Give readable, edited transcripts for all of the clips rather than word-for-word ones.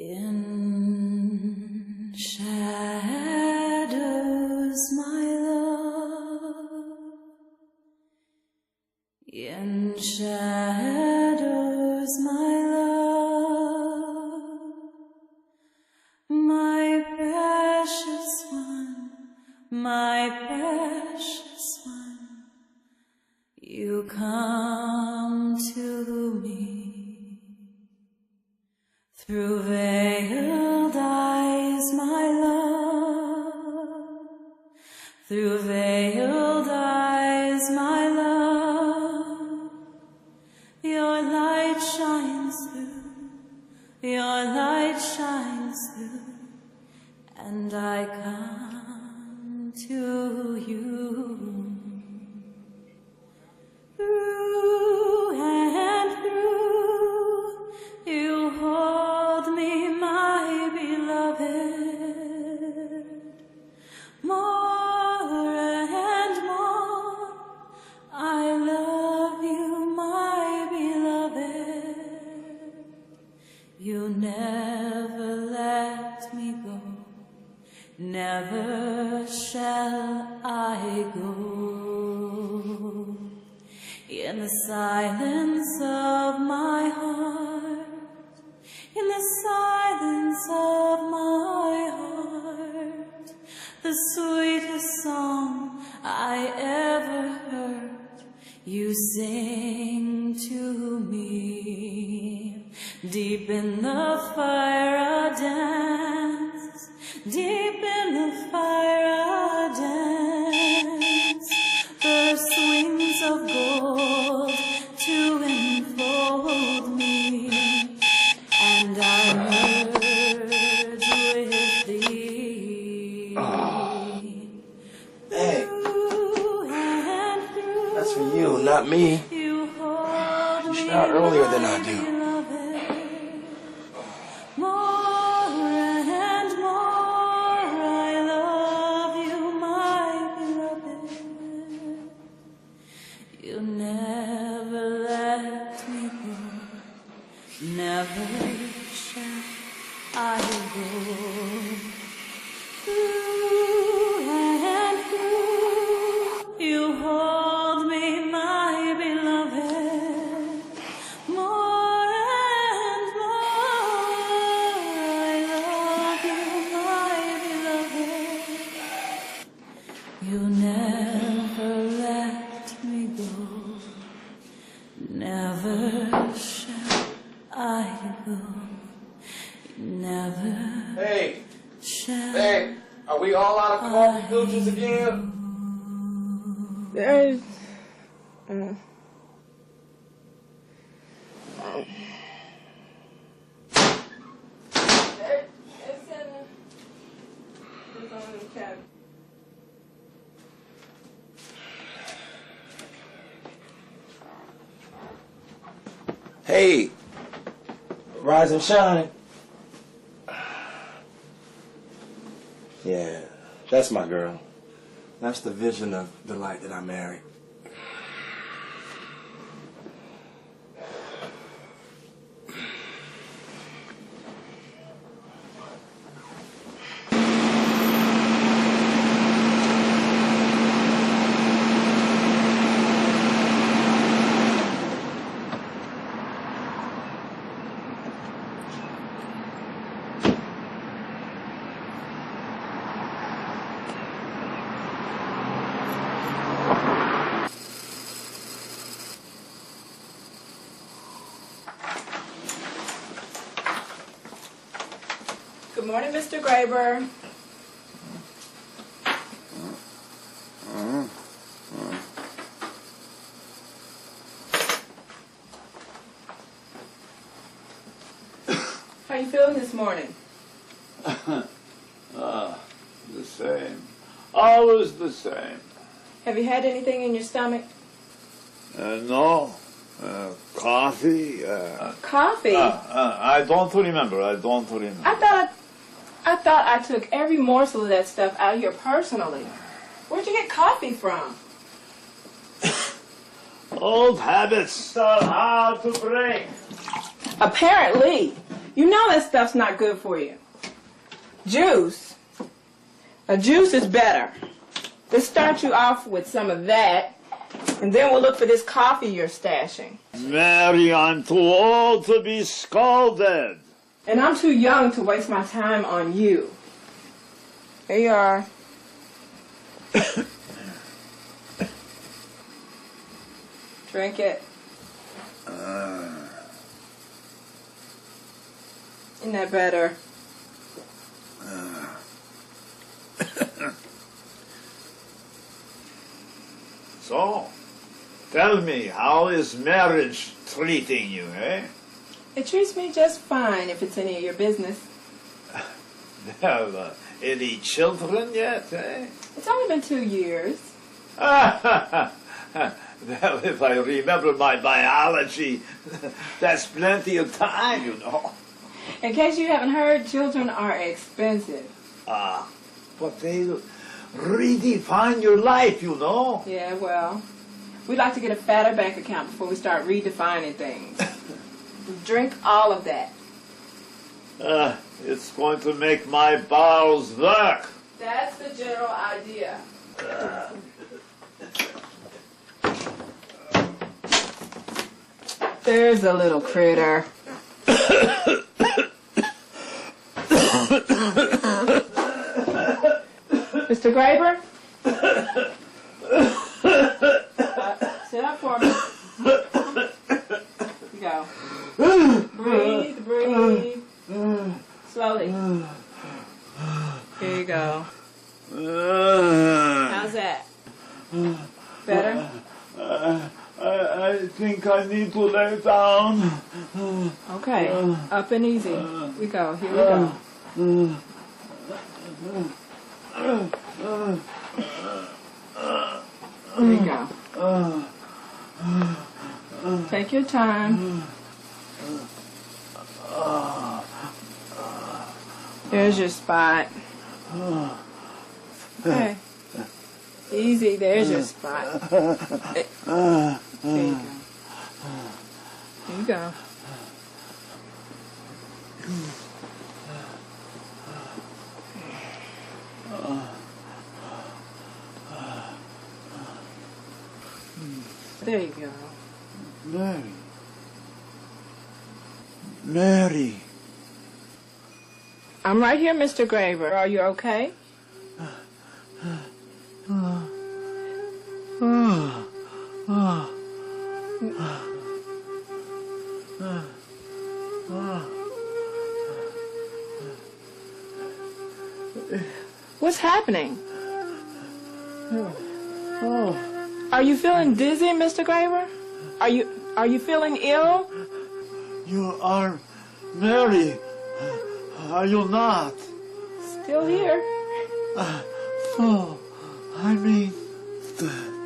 In shadows, my love. In shadows, my love. My precious one, my precious one. You come to me. Through veiled eyes, my love. Through veiled eyes, my love. Your light shines through. Your light shines through. And I come to you. Through and through, you hold me, my beloved. More and more, I love you, my beloved. You never let me go, never shall I go. In the silence of my heart, in the silence of my heart, the sweetest song I ever heard, you sing to me. Deep in the fire a dance, deep in the fire a dance. First wings of gold to enfold me, and I merge with thee. Hey, Through and through, that's for you, not me. you hold You me, start earlier than I my do. beloved. More and more, I love you, my beloved. You never let me go, never shall I go. Through and through, you hold me, my beloved. More and more, I love you, my beloved. You never let me go, never shall I go, never Hey, shall hey, are we all out of coffee filters again? There's Hey, rise and shine. Yeah, that's my girl. That's the vision of the light that I married. Good morning, Mr. Graber. How you feeling this morning? The same. Always the same. Have you had anything in your stomach? No. Coffee. Coffee? I don't remember. I don't remember. I thought I took every morsel of that stuff out here personally. Where'd you get coffee from? Old habits are hard to break. Apparently. You know that stuff's not good for you. Juice. A juice is better. Let's start you off with some of that, and then we'll look for this coffee you're stashing. Mary, I'm too old to be scolded. And I'm too young to waste my time on you. Here you are. Drink it. Isn't that better? So, tell me, how is marriage treating you, eh? It treats me just fine if it's any of your business. Well, any children yet, eh? It's only been 2 years. Well, if I remember my biology, that's plenty of time, you know. In case you haven't heard, children are expensive. But they redefine your life, you know. Yeah, well, we'd like to get a fatter bank account before we start redefining things. Drink all of that. It's going to make my bowels work. That's the general idea. There's a little critter. Mr. Graber? Sit up for me. You go. Breathe, breathe. Slowly. Here you go. How's that? Better? I think I need to lay down. Okay. Up and easy. We go. Here we go. There you go. Take your time. There's your spot. Okay. Easy, there's your spot. There you go. There you go. There you go. Mary. Mary. I'm right here, Mr. Graver. Are you okay? What's happening? Are you feeling dizzy, Mr. Graver? Are you feeling ill? You are Mary. Are you not? Still here. Oh, I mean,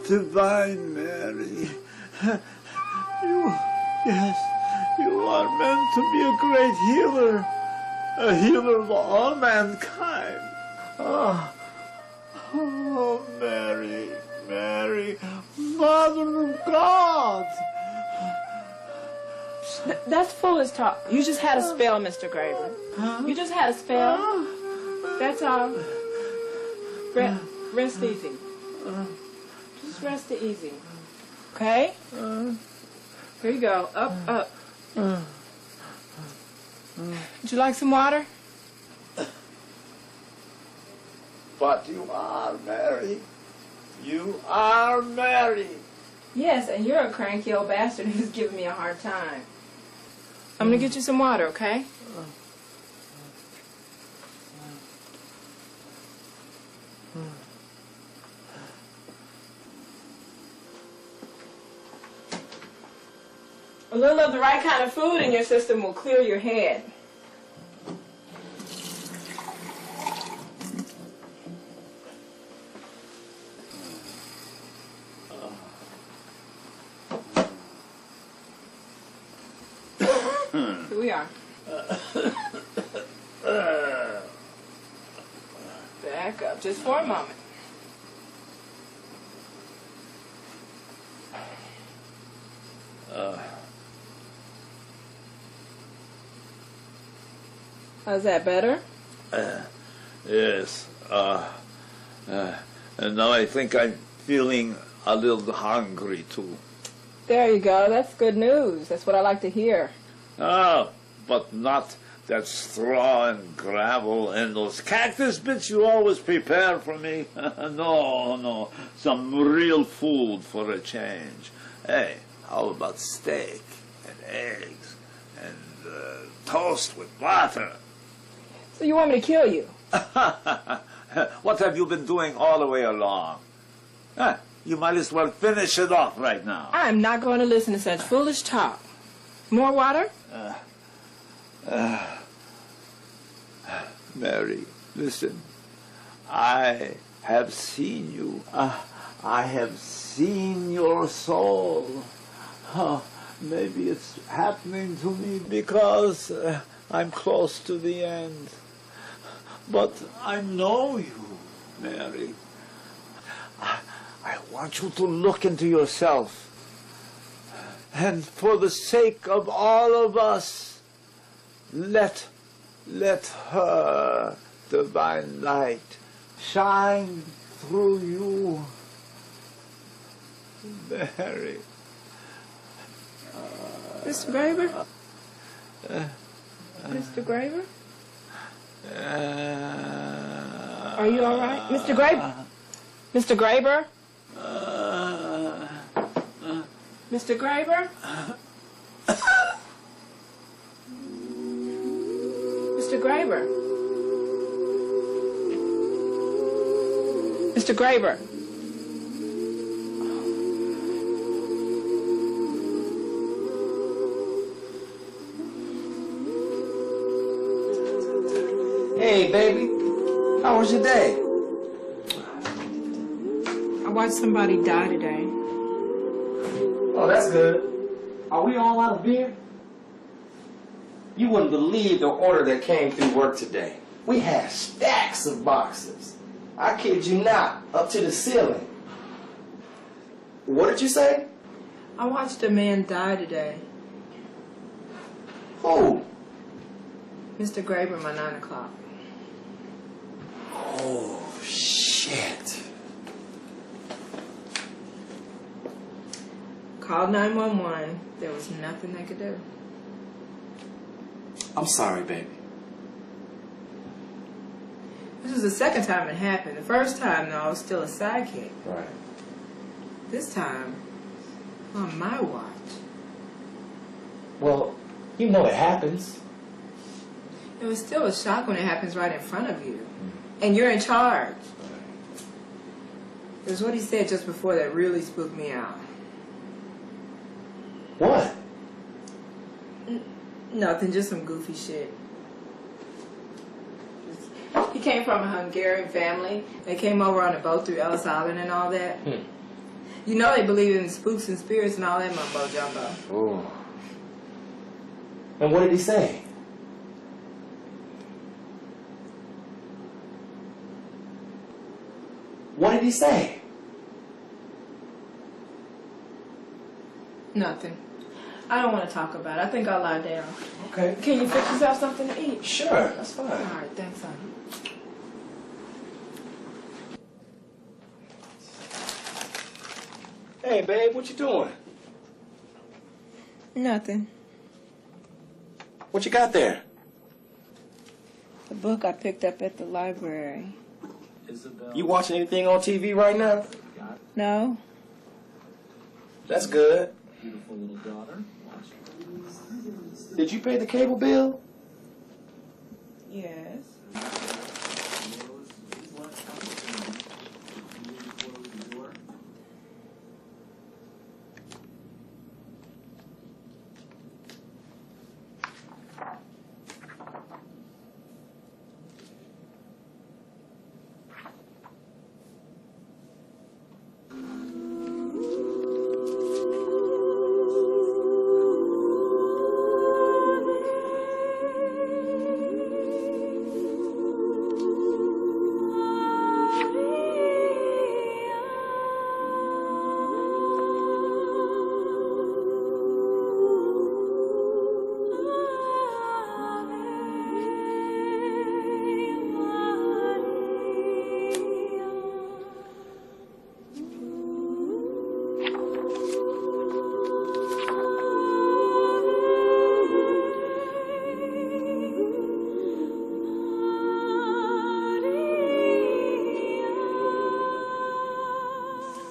Divine Mary. Yes, you are meant to be a great healer. A healer of all mankind. Oh, Mary, Mary, Mother of God. That's foolish talk. You just had a spell, Mr. Graver. You just had a spell. That's all. Rest easy. Just rest easy. Okay? Here you go. Up, up. Would you like some water? But you are Mary. You are Mary. Yes, and you're a cranky old bastard who's giving me a hard time. I'm gonna get you some water, okay? A little of the right kind of food in your system will clear your head. Here we are. Back up just for a moment. How's that, better? Yes. And now I think I'm feeling a little hungry too. There you go. That's good news. That's what I like to hear. Ah, but not that straw and gravel and those cactus bits you always prepare for me. No. Some real food for a change. Hey, how about steak and eggs and toast with butter? So you want me to kill you? What have you been doing all the way along? You might as well finish it off right now. I'm not going to listen to such foolish talk. More water? Mary, listen. I have seen you. I have seen your soul. Maybe it's happening to me because I'm close to the end. But I know you, Mary. I want you to look into yourself. And for the sake of all of us, let her divine light shine through you, Mary. Mr. Graber? Mr. Graber? Are you all right? Mr. Graber? Mr. Graber? Mr. Graber? Mr. Graber? Mr. Graber? Hey, baby. How was your day? I watched somebody die today. Oh, that's good. Are we all out of beer? You wouldn't believe the order that came through work today. We had stacks of boxes. I kid you not, up to the ceiling. What did you say? I watched a man die today. Who? Mr. Graber, my 9 o'clock. Oh, shit. Called 911. There was nothing they could do. I'm sorry, baby. This was the second time it happened. The first time, though, I was still a sidekick. Right. This time, on my watch. Well, you know it happens. It was still a shock when it happens right in front of you. And you're in charge. It was what he said just before that really spooked me out. What? Nothing, just some goofy shit. He came from a Hungarian family. They came over on a boat through Ellis Island and all that. You know they believe in spooks and spirits and all that mumbo jumbo. Oh. And what did he say? What did he say? Nothing. I don't want to talk about it. I think I'll lie down. Okay. Can you fix yourself something to eat? Sure, that's fine. All right, thanks, honey. Hey, babe, what you doing? Nothing. What you got there? The book I picked up at the library. You watching anything on TV right now? No? That's good. Did you pay the cable bill? Yes.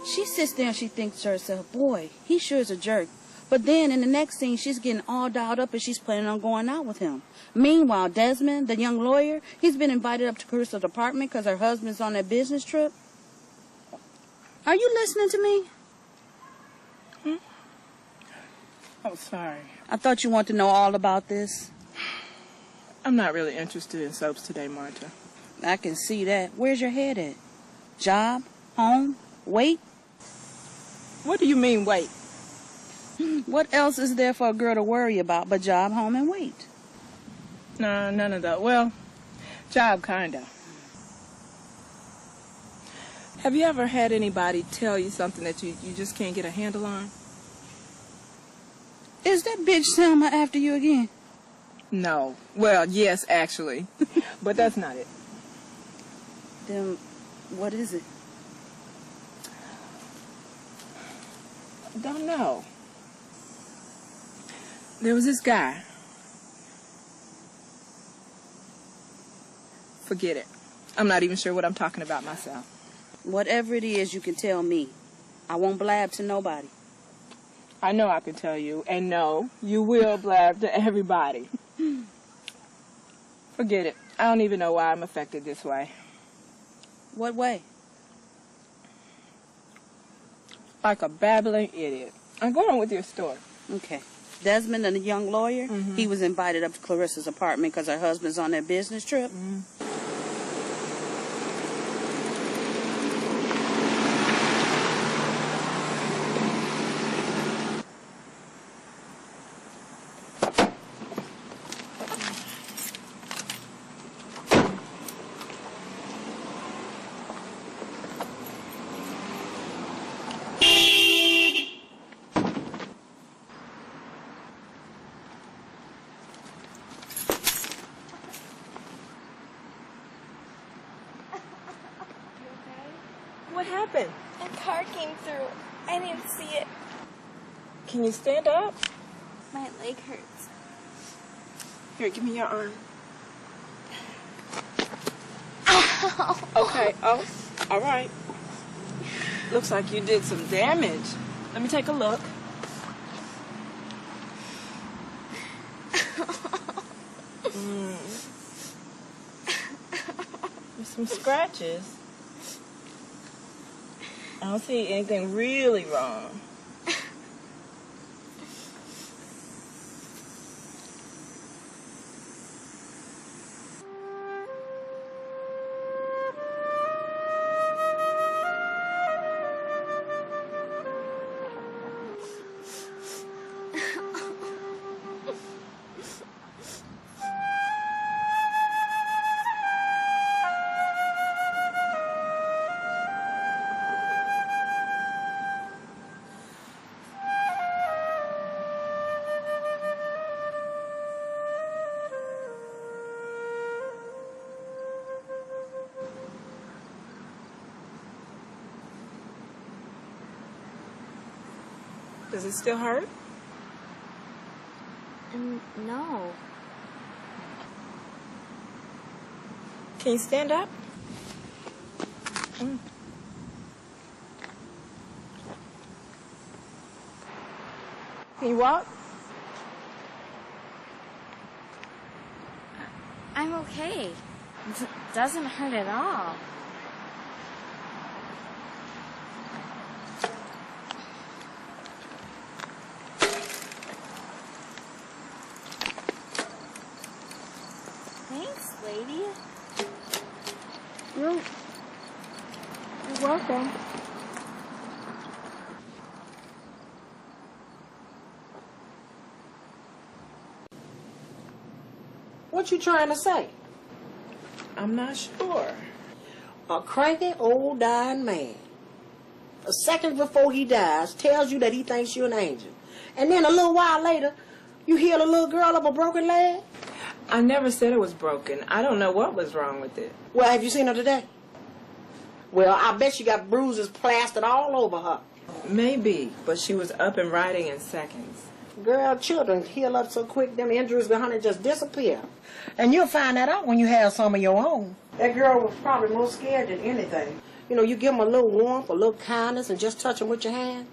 She sits there and she thinks to herself, boy, he sure is a jerk. But then in the next scene, she's getting all dialed up and she's planning on going out with him. Meanwhile, Desmond, the young lawyer, he's been invited up to Carissa's apartment because her husband's on that business trip. Are you listening to me? Oh, sorry. I thought you wanted to know all about this. I'm not really interested in soaps today, Marta. I can see that. Where's your head at? Job? Home? Wait? What do you mean, wait? What else is there for a girl to worry about but job, home, and wait? No, none of that. Well, job, kinda. Have you ever had anybody tell you something that you just can't get a handle on? Is that bitch Selma after you again? No. Well, yes, actually. But that's not it. Then what is it? Don't know. There was this guy. Forget it. I'm not even sure what I'm talking about myself. Whatever it is, you can tell me. I won't blab to nobody. I know I can tell you, and no, you will blab to everybody. Forget it. I don't even know why I'm affected this way. What way? Like a babbling idiot. I'm going with your story. Okay. Desmond and the young lawyer, he was invited up to Clarissa's apartment because her husband's on their business trip. What happened? A car came through. I didn't see it. Can you stand up? My leg hurts. Here, give me your arm. Ow! Okay, oh, all right. Looks like you did some damage. Let me take a look. There's some scratches. I don't see anything really wrong. Does it still hurt? No. Can you stand up? Can you walk? I'm okay. It doesn't hurt at all. Thanks, lady. You're welcome. What you trying to say? I'm not sure. A cranky old dying man, a second before he dies, tells you that he thinks you're an angel. And then a little while later, you heal a little girl of a broken leg? I never said it was broken. I don't know what was wrong with it. Well, have you seen her today? Well, I bet she got bruises plastered all over her. Maybe, but she was up and riding in seconds. Girl, children heal up so quick, them injuries behind it just disappear. And you'll find that out when you have some of your own. That girl was probably more scared than anything. You know, you give them a little warmth, a little kindness, and just touch them with your hand.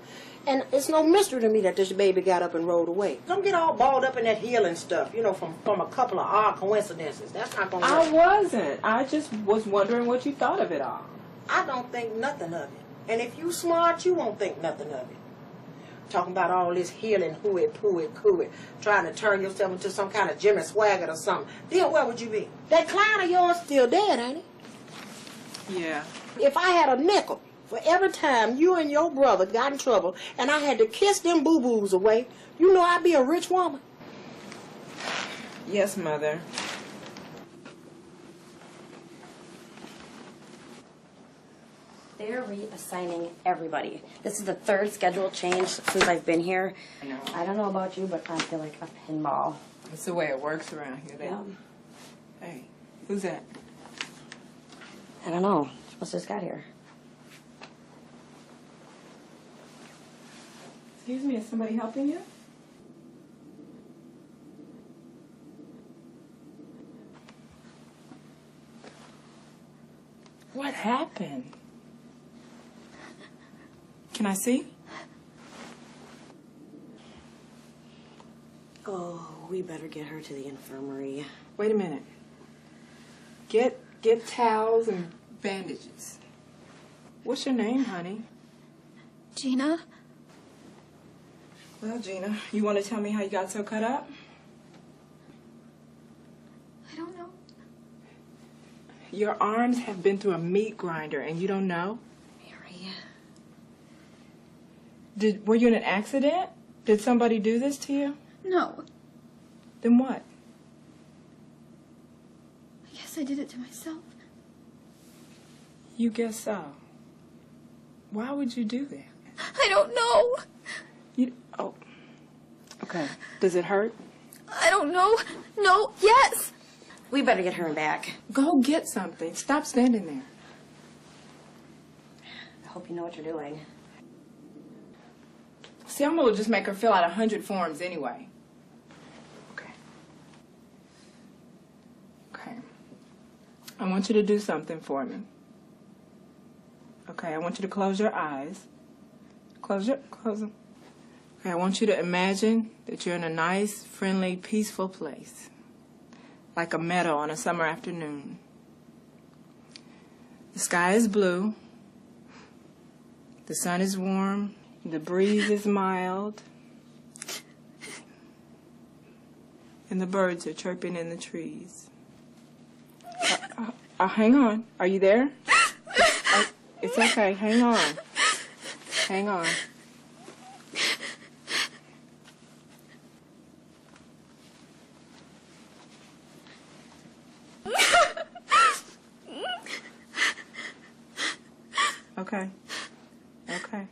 And it's no mystery to me that this baby got up and rolled away. Don't get all balled up in that healing stuff, you know, from a couple of odd coincidences. That's not going to work. I wasn't. I just was wondering what you thought of it all. I don't think nothing of it. And if you smart, you won't think nothing of it. Talking about all this healing, hooey, pooey, cooey, trying to turn yourself into some kind of Jimmy Swaggart or something. Then where would you be? That client of yours still dead, ain't he? Yeah. If I had a nickel for every time you and your brother got in trouble and I had to kiss them boo-boos away, you know I'd be a rich woman. Yes, Mother. They're reassigning everybody. This is the third schedule change since I've been here. I know. I don't know about you, but I feel like a pinball. That's the way it works around here. Yeah. Hey, who's that? I don't know. She just got here. Excuse me, is somebody helping you? What happened? Can I see? Oh, we better get her to the infirmary. Wait a minute. Get towels and bandages. What's your name, honey? Gina? Well, Gina, you want to tell me how you got so cut up? I don't know. Your arms have been through a meat grinder and you don't know? Mary. Were you in an accident? Did somebody do this to you? No. Then what? I guess I did it to myself. You guess so. Why would you do that? I don't know. Oh. Okay. Does it hurt? I don't know. No. Yes. We better get her back. Go get something. Stop standing there. I hope you know what you're doing. See, I'm gonna just make her fill out 100 forms anyway. Okay. Okay. I want you to do something for me. Okay, I want you to close your eyes. Close them. Okay, I want you to imagine that you're in a nice, friendly, peaceful place. Like a meadow on a summer afternoon. The sky is blue. The sun is warm. The breeze is mild. And the birds are chirping in the trees. Hang on. Are you there? It's okay. Hang on. Hang on. Okay. Okay.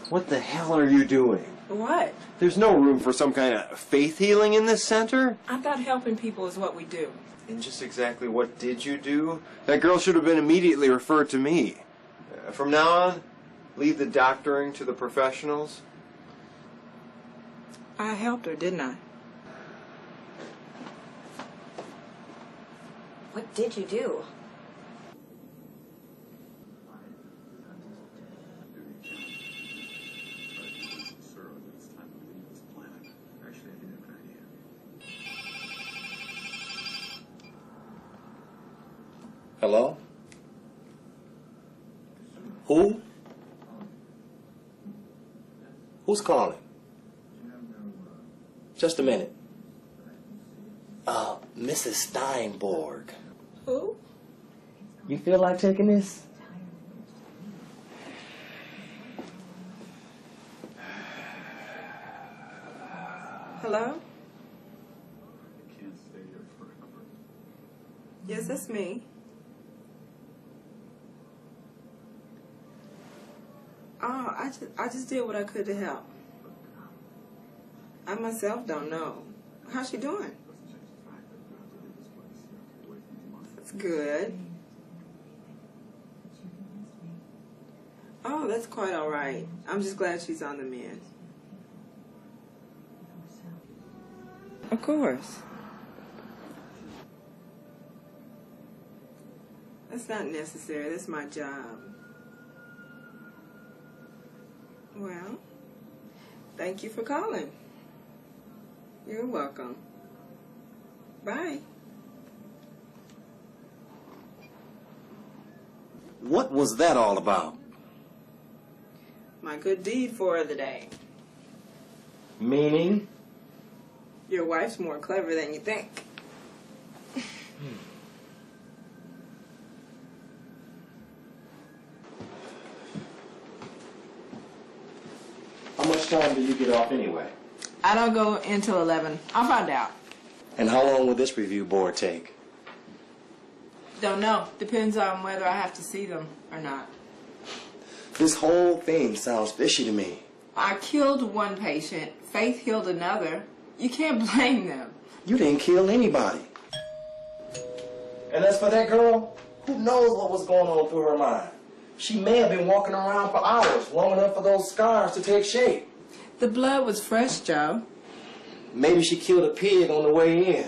What the hell are you doing? What? There's no room for some kind of faith healing in this center. I thought helping people is what we do. And just exactly what did you do? That girl should have been immediately referred to me. From now on, leave the doctoring to the professionals. I helped her, didn't I? What did you do? Hello? Who? Who's calling? Just a minute. Mrs. Steinborg. Who? You feel like taking this? Hello? Yes, that's me. Oh, I just did what I could to help. I myself don't know. How's she doing? That's good. Oh, that's quite all right. I'm just glad she's on the mend. Of course. That's not necessary. That's my job. Well, thank you for calling. You're welcome. Bye. What was that all about? My good deed for the day. Meaning? Your wife's more clever than you think. How much time do you get off anyway? I don't go until 11. I'll find out. And how long will this review board take? Don't know. Depends on whether I have to see them or not. This whole thing sounds fishy to me. I killed one patient. Faith killed another. You can't blame them. You didn't kill anybody. And as for that girl, who knows what was going on through her mind? She may have been walking around for hours, long enough for those scars to take shape. The blood was fresh, Joe. Maybe she killed a pig on the way in.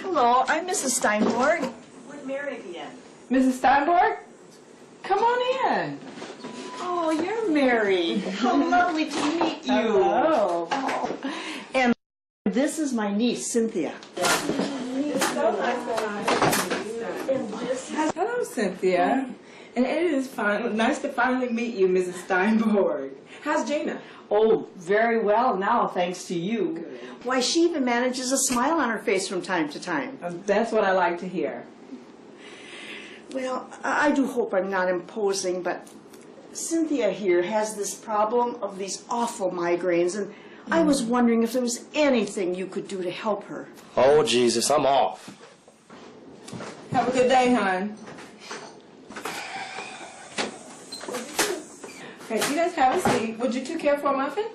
Hello, I'm Mrs. Steinborg. Where'd Mary be in? Mrs. Steinborg? Come on in. Oh, you're Mary. How lovely to meet you. Hello. Oh. And this is my niece, Cynthia. Hello, Cynthia. And it is nice to finally meet you, Mrs. Steinborg. How's Gina? Oh, very well now, thanks to you. Good. Why, she even manages a smile on her face from time to time. That's what I like to hear. Well, I do hope I'm not imposing, but Cynthia here has this problem of these awful migraines, and I was wondering if there was anything you could do to help her. Oh, Jesus, I'm off. Have a good day, hon. Okay, you guys have a seat. Would you two care for a muffin?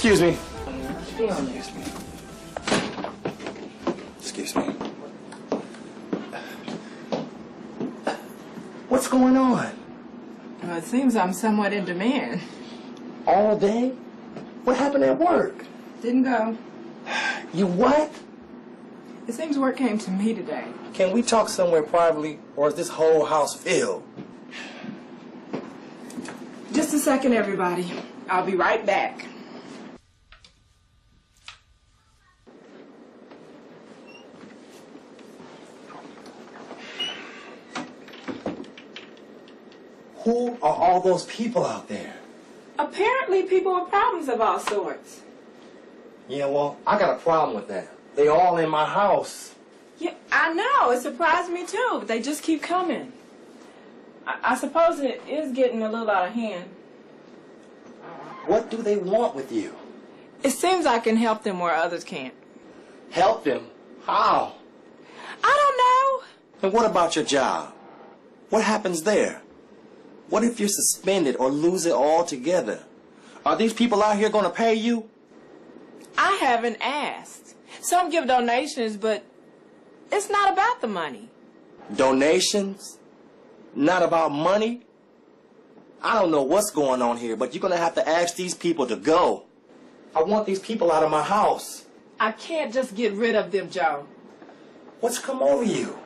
Excuse me. Excuse me. What's going on? Well, it seems I'm somewhat in demand. All day? What happened at work? Didn't go. You what? It seems work came to me today. Can we talk somewhere privately, or is this whole house filled? Just a second, everybody. I'll be right back. Who are all those people out there? Apparently, people with problems of all sorts. Yeah, well, I got a problem with that. They all in my house. Yeah, I know. It surprised me, too. But they just keep coming. I suppose it is getting a little out of hand. What do they want with you? It seems I can help them where others can't. Help them? How? I don't know. And what about your job? What happens there? What if you're suspended or lose it altogether? Are these people out here going to pay you? I haven't asked. Some give donations, but it's not about the money. Donations? Not about money? I don't know what's going on here, but you're going to have to ask these people to go. I want these people out of my house. I can't just get rid of them, Joe. What's come over you?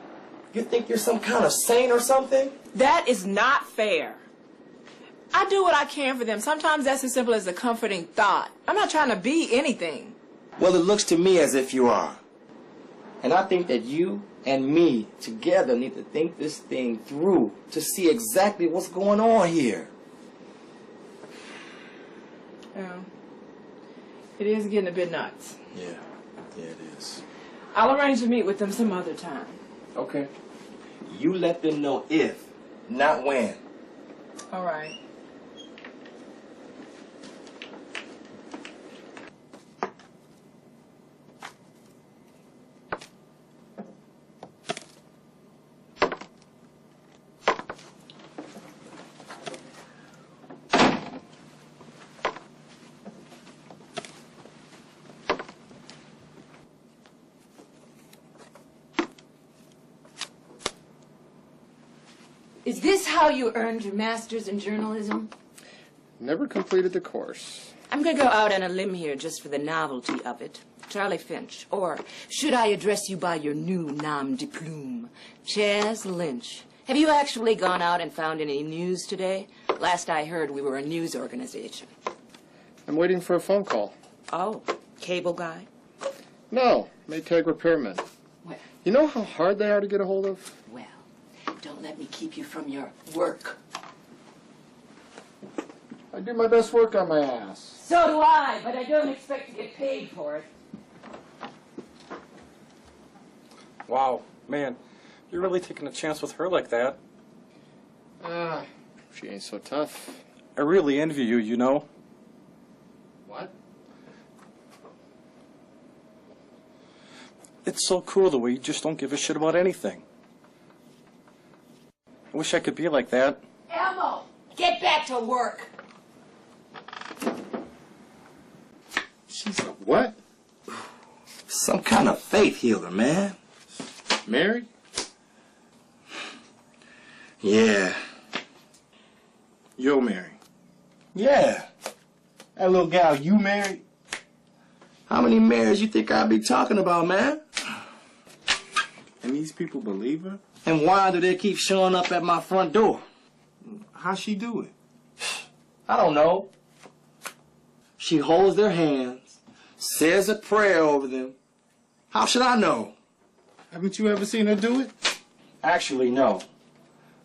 You think you're some kind of saint or something? That is not fair. I do what I can for them. Sometimes that's as simple as a comforting thought. I'm not trying to be anything. Well, it looks to me as if you are. And I think that you and me together need to think this thing through to see exactly what's going on here. It is getting a bit nuts. Yeah, it is. I'll arrange to meet with them some other time. Okay. You let them know if, not when. All right. Is this how you earned your master's in journalism? Never completed the course. I'm going to go out on a limb here just for the novelty of it. Charlie Finch. Or should I address you by your new nom de plume? Chaz Lynch. Have you actually gone out and found any news today? Last I heard, we were a news organization. I'm waiting for a phone call. Oh, cable guy? No, Maytag repairmen. Well, You know how hard they are to get a hold of? well, don't let me keep you from your work. I do my best work on my ass. So do I, but I don't expect to get paid for it. Wow, man, you're really taking a chance with her like that. She ain't so tough. I really envy you, you know. What? It's so cool the way you just don't give a shit about anything. I wish I could be like that. Elmo, get back to work. She's a what? Some kind of faith healer, man. Married? Yeah. You're married. Yeah. That little gal you married? How many marriages you think I'll be talking about, man? And these people believe her? And why do they keep showing up at my front door? How's she do it? I don't know. She holds their hands, says a prayer over them. How should I know? Haven't you ever seen her do it? Actually, no.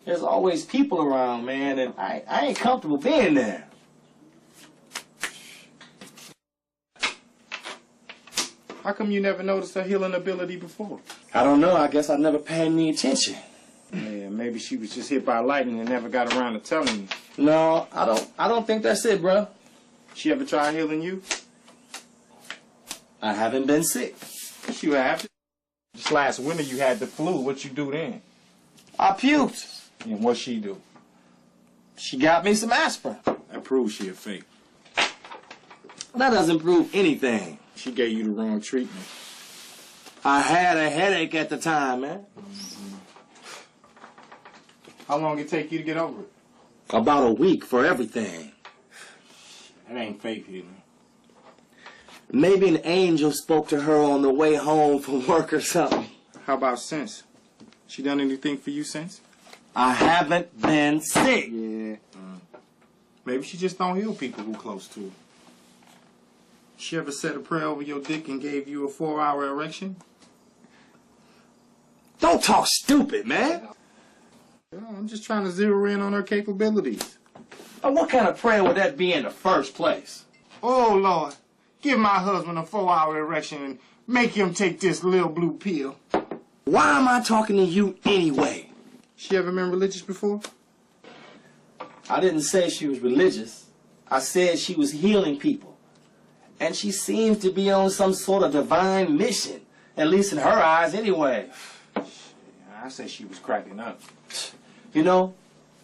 There's always people around, man, and I ain't comfortable being there. How come you never noticed her healing ability before? I don't know. I guess I never paid any attention. Yeah, maybe she was just hit by lightning and never got around to telling you. No, I don't think that's it, bro. She ever tried healing you? I haven't been sick. Yes, you have. Just last winter you had the flu. What you do then? I puked. And what she do? She got me some aspirin. That proves she a fake. That doesn't prove anything. She gave you the wrong treatment. I had a headache at the time, man. How long it take you to get over it? About a week for everything. That ain't faith healing. Maybe an angel spoke to her on the way home from work or something. How about since? She done anything for you since? I haven't been sick. Yeah. Maybe she just don't heal people who close to her. She ever said a prayer over your dick and gave you a 4-hour erection? Don't talk stupid, man. I'm just trying to zero in on her capabilities. What kind of prayer would that be in the first place? Oh, Lord. Give my husband a 4-hour erection and make him take this little blue pill. Why am I talking to you anyway? She ever been religious before? I didn't say she was religious. I said she was healing people. And she seems to be on some sort of divine mission. At least in her eyes anyway. I say she was cracking up. You know,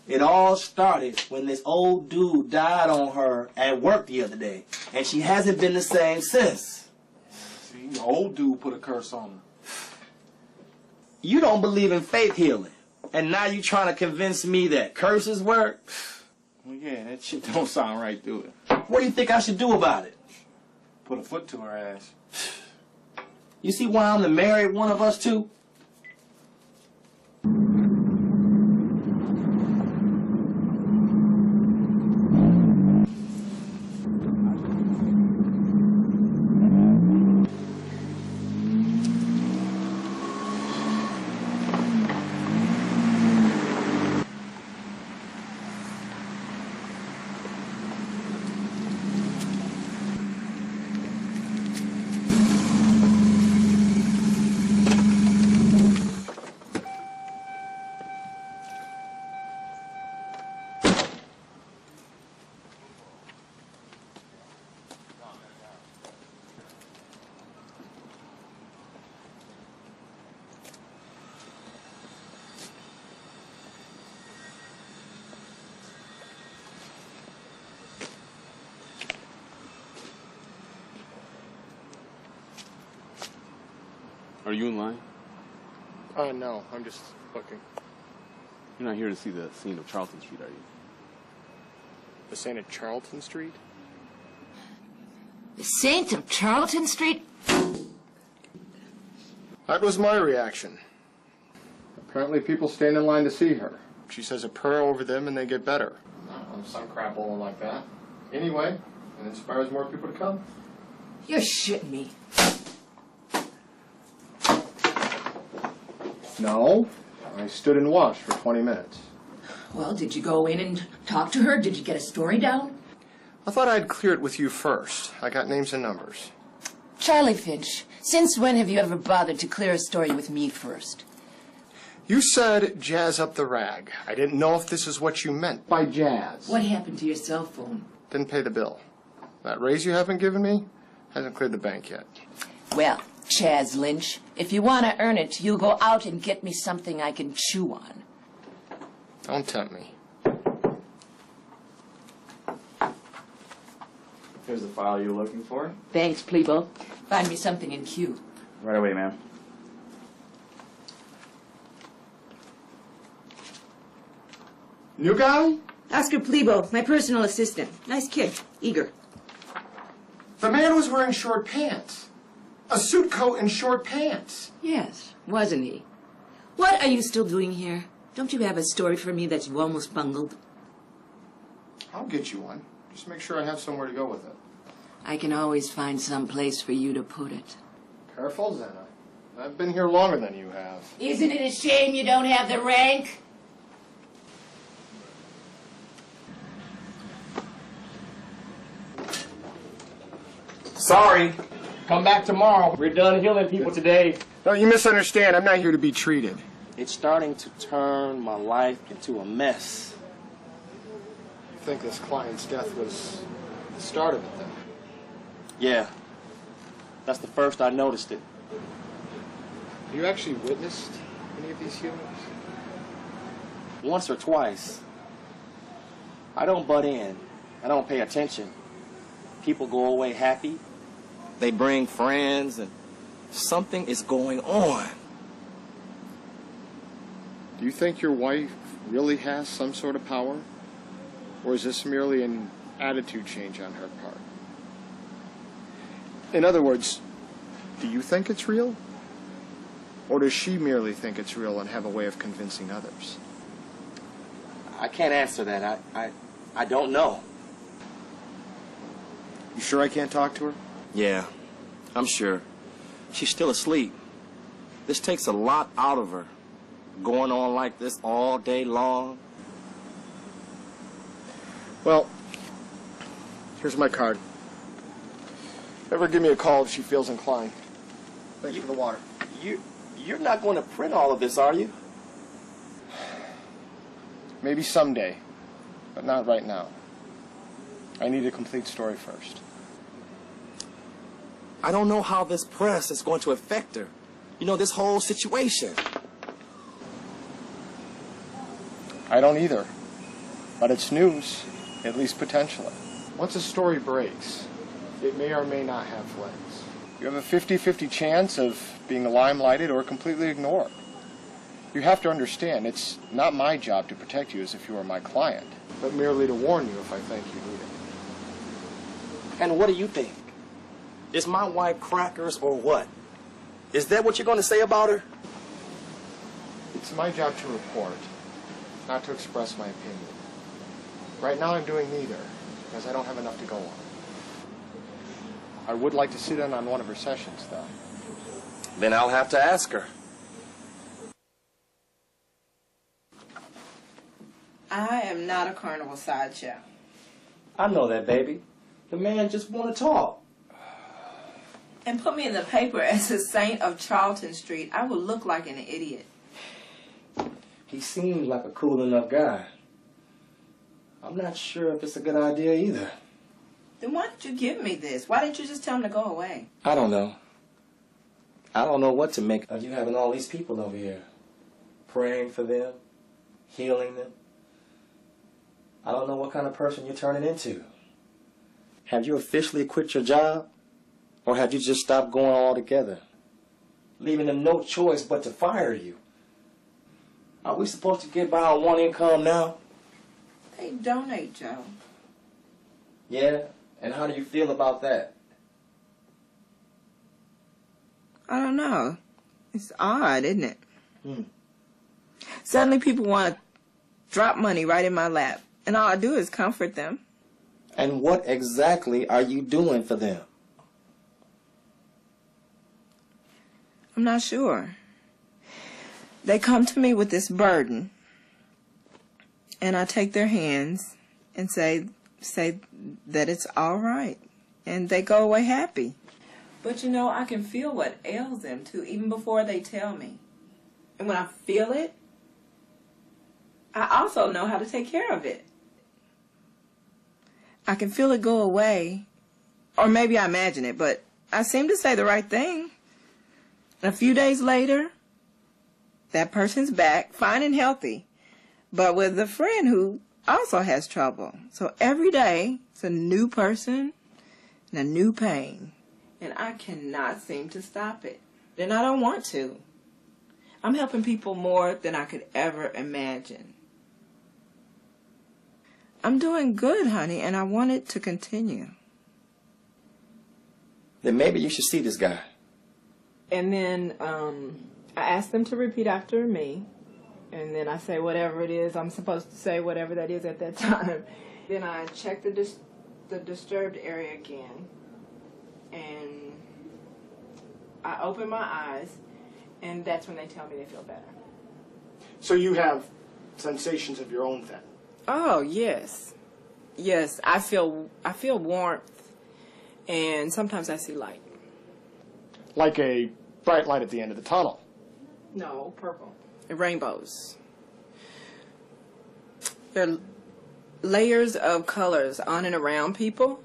it all started when this old dude died on her at work the other day, and she hasn't been the same since. See, the old dude put a curse on her. You don't believe in faith healing, and now you trying to convince me that curses work? Well, yeah, that shit don't sound right, do it? What do you think I should do about it? Put a foot to her ass. You see why I'm the married one of us two? Are you in line? No, I'm just looking. You're not here to see the scene of Charlton Street, are you? The Saint of Charlton Street? The Saint of Charlton Street? That was my reaction. Apparently people stand in line to see her. She says a prayer over them and they get better. Some crap rolling like that. Anyway, it inspires more people to come. You're shitting me. No, I stood and watched for 20 minutes. Well, did you go in and talk to her? Did you get a story down? I thought I'd clear it with you first. I got names and numbers. Charlie Finch, since when have you ever bothered to clear a story with me first? You said jazz up the rag. I didn't know if this is what you meant by jazz. What happened to your cell phone? Didn't pay the bill. That raise you haven't given me hasn't cleared the bank yet. Well, Chaz Lynch, if you want to earn it, you'll go out and get me something I can chew on. Don't tempt me. Here's the file you're looking for. Thanks, Plebo. Find me something in queue. Right away, ma'am. New guy? Oscar Plebo, my personal assistant. Nice kid. Eager. The man was wearing short pants. A suit coat and short pants. Yes, wasn't he? What are you still doing here? Don't you have a story for me that you almost bungled? I'll get you one. Just make sure I have somewhere to go with it. I can always find some place for you to put it. Careful, Zena. I've been here longer than you have. Isn't it a shame you don't have the rank? Sorry. Come back tomorrow. We're done healing people today. No, you misunderstand. I'm not here to be treated. It's starting to turn my life into a mess. I think this client's death was the start of it, then. Yeah. That's the first I noticed it. Have you actually witnessed any of these healings? Once or twice. I don't butt in. I don't pay attention. People go away happy. They bring friends, and something is going on. Do you think your wife really has some sort of power? Or is this merely an attitude change on her part? In other words, do you think it's real? Or does she merely think it's real and have a way of convincing others? I can't answer that. I don't know. You sure I can't talk to her? Yeah, I'm sure. She's still asleep. This takes a lot out of her. Going on like this all day long. Well, here's my card. Ever give me a call if she feels inclined. Thanks for the water. You're not going to print all of this, are you? Maybe someday, but not right now. I need a complete story first. I don't know how this press is going to affect her. You know, this whole situation. I don't either. But it's news, at least potentially. Once a story breaks, it may or may not have legs. You have a 50-50 chance of being limelighted or completely ignored. You have to understand, it's not my job to protect you as if you were my client, but merely to warn you if I think you need it. And what do you think? Is my wife crackers or what? Is that what you're going to say about her? It's my job to report, not to express my opinion. Right now I'm doing neither, because I don't have enough to go on. I would like to sit in on one of her sessions, though. Then I'll have to ask her. I am not a carnival sideshow. I know that, baby. The man just want to talk. And put me in the paper as a saint of Charlton Street, I would look like an idiot. He seems like a cool enough guy. I'm not sure if it's a good idea either. Then why did you give me this? Why didn't you just tell him to go away? I don't know. I don't know what to make of you having all these people over here. Praying for them, healing them. I don't know what kind of person you're turning into. Have you officially quit your job? Or have you just stopped going altogether? Leaving them no choice but to fire you. Are we supposed to get by on one income now? They donate, Joe. Yeah? And how do you feel about that? I don't know. It's odd, isn't it? Suddenly people want to drop money right in my lap, and all I do is comfort them. And what exactly are you doing for them? I'm not sure. They come to me with this burden, and I take their hands and say that it's all right, and they go away happy. But you know, I can feel what ails them too, even before they tell me. And when I feel it, I also know how to take care of it. I can feel it go away, or maybe I imagine it, but I seem to say the right thing. And a few days later, that person's back, fine and healthy, but with a friend who also has trouble. So every day, it's a new person and a new pain. And I cannot seem to stop it. And I don't want to. I'm helping people more than I could ever imagine. I'm doing good, honey, and I want it to continue. Then maybe you should see this guy. And then I ask them to repeat after me. And then I say whatever it is I'm supposed to say, whatever that is at that time. Then I check the disturbed area again. And I open my eyes, and that's when they tell me they feel better. So you have sensations of your own then? Oh, yes. Yes, I feel warmth, and sometimes I see light. Like a bright light at the end of the tunnel? No, purple. Rainbows. There are layers of colors on and around people.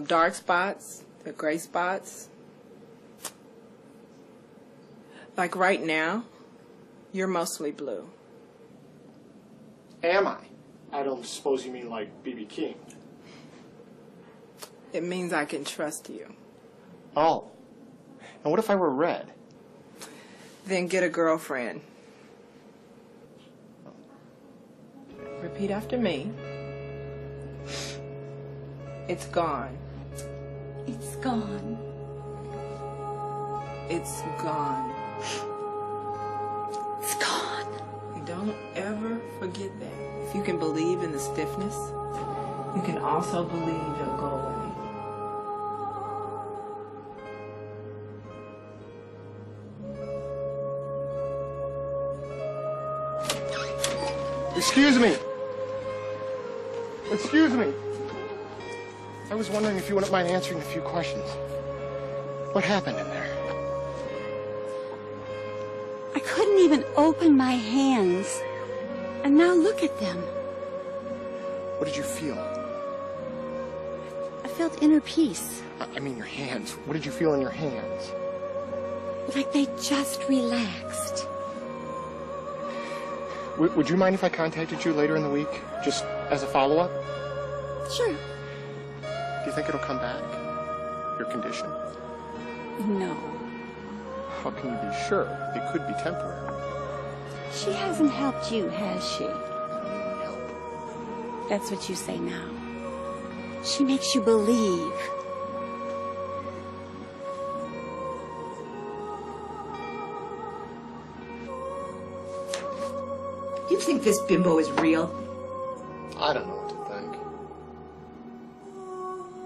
Dark spots, the gray spots. Like right now, you're mostly blue. Am I? I don't suppose you mean like B.B. King. It means I can trust you. Oh. And what if I were red? Then get a girlfriend. Repeat after me. It's gone. It's gone. It's gone. It's gone. You don't ever forget that. If you can believe in the stiffness, you can also believe it'll go away. Excuse me. Excuse me. I was wondering if you wouldn't mind answering a few questions. What happened in there? I couldn't even open my hands. And now look at them. What did you feel? I felt inner peace. I mean your hands. What did you feel in your hands? Like they just relaxed. Would you mind if I contacted you later in the week, just as a follow-up? Sure. Do you think it'll come back? Your condition? No. How can you be sure? It could be temporary. She hasn't helped you, has she? That's what you say now. She makes you believe. You think this bimbo is real? I don't know what to think.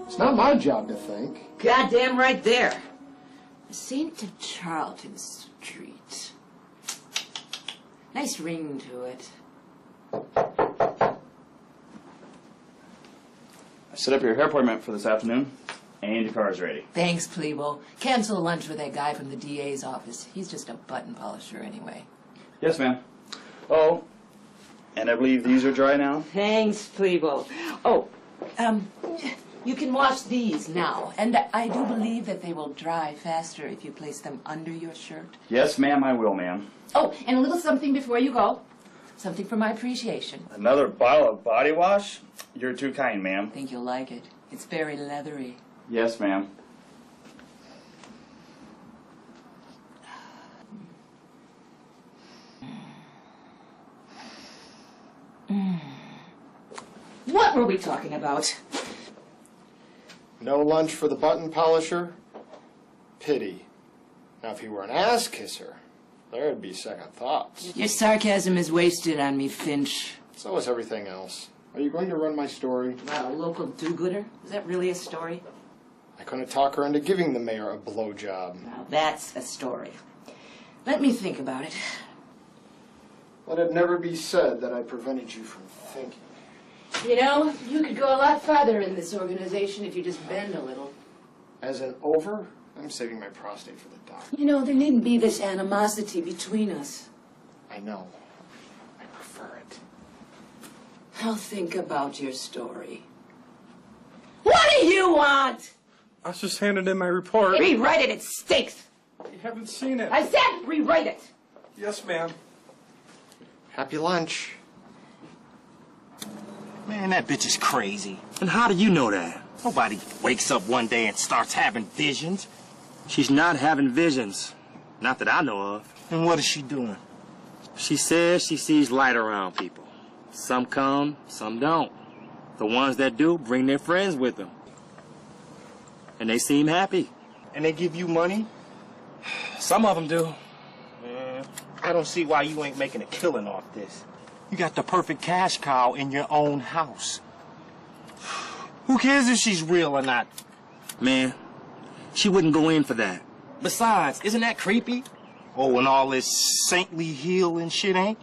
It's not my job to think. Goddamn right there. St. Charlton Street. Nice ring to it. I set up your hair appointment for this afternoon, and your car's ready. Thanks, Plebo. Cancel lunch with that guy from the DA's office. He's just a button polisher anyway. Yes, ma'am. Oh, and I believe these are dry now? Thanks, Plebo. Oh, you can wash these now. And I do believe that they will dry faster if you place them under your shirt. Yes, ma'am, I will, ma'am. Oh, and a little something before you go. Something for my appreciation. Another bottle of body wash? You're too kind, ma'am. Think you'll like it. It's very leathery. Yes, ma'am. What were we talking about? No lunch for the button polisher? Pity. Now, if he were an ass kisser, there'd be second thoughts. Your sarcasm is wasted on me, Finch. So is everything else. Are you going to run my story? Wow, a local do-gooder? Is that really a story? I couldn't talk her into giving the mayor a blowjob. Now, that's a story. Let me think about it. Let it never be said that I prevented you from thinking. You know, you could go a lot farther in this organization if you just bend a little. As an over, I'm saving my prostate for the doctor. You know, there needn't be this animosity between us. I know. I prefer it. I'll think about your story. What do you want? I was just handed in my report. Rewrite it, it stinks. You haven't seen it. I said rewrite it. Yes, ma'am. Happy lunch. Man, that bitch is crazy. And how do you know that? Nobody wakes up one day and starts having visions. She's not having visions. Not that I know of. And what is she doing? She says she sees light around people. Some come, some don't. The ones that do bring their friends with them. And they seem happy. And they give you money? Some of them do. Man, I don't see why you ain't making a killing off this. You got the perfect cash cow in your own house. Who cares if she's real or not? Man, she wouldn't go in for that. Besides, isn't that creepy? Oh, and all this saintly healing shit ain't?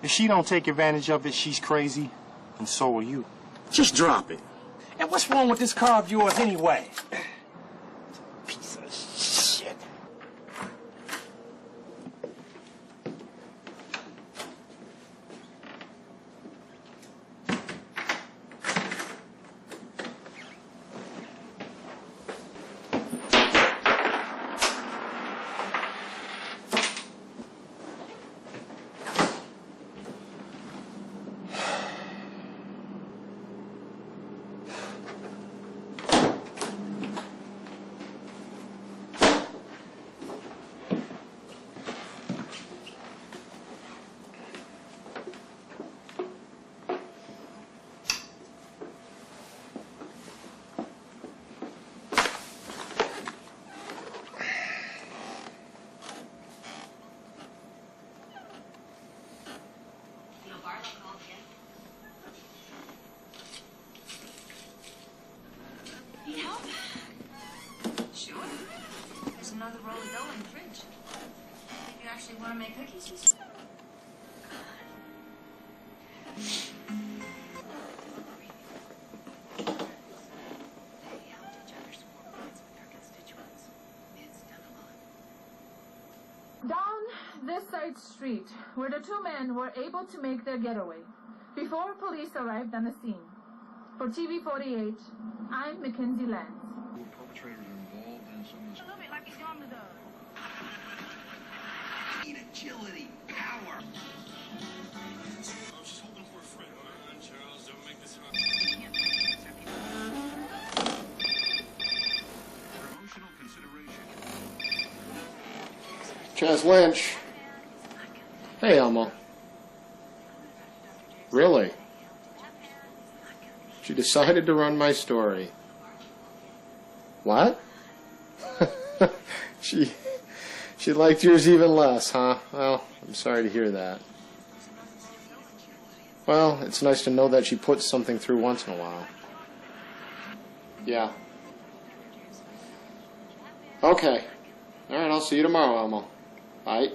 If she don't take advantage of it, she's crazy, and so are you. Just drop it. And what's wrong with this car of yours anyway? Piece of shit. Need help? Sure. There's another roll of dough in the fridge. Think you actually want to make cookies this week? Down this side street, where the two men were able to make their getaway before police arrived on the scene. For TV 48, I'm Mackenzie Lance. Perpetrators are involved in some of this. A little bit like he's gone to the... Need agility, power. Chaz Lynch. Hey, Elmo. Really? She decided to run my story. What? She liked yours even less, huh? Well, I'm sorry to hear that. Well, it's nice to know that she puts something through once in a while. Yeah. Okay. All right, I'll see you tomorrow, Elmo. Bye.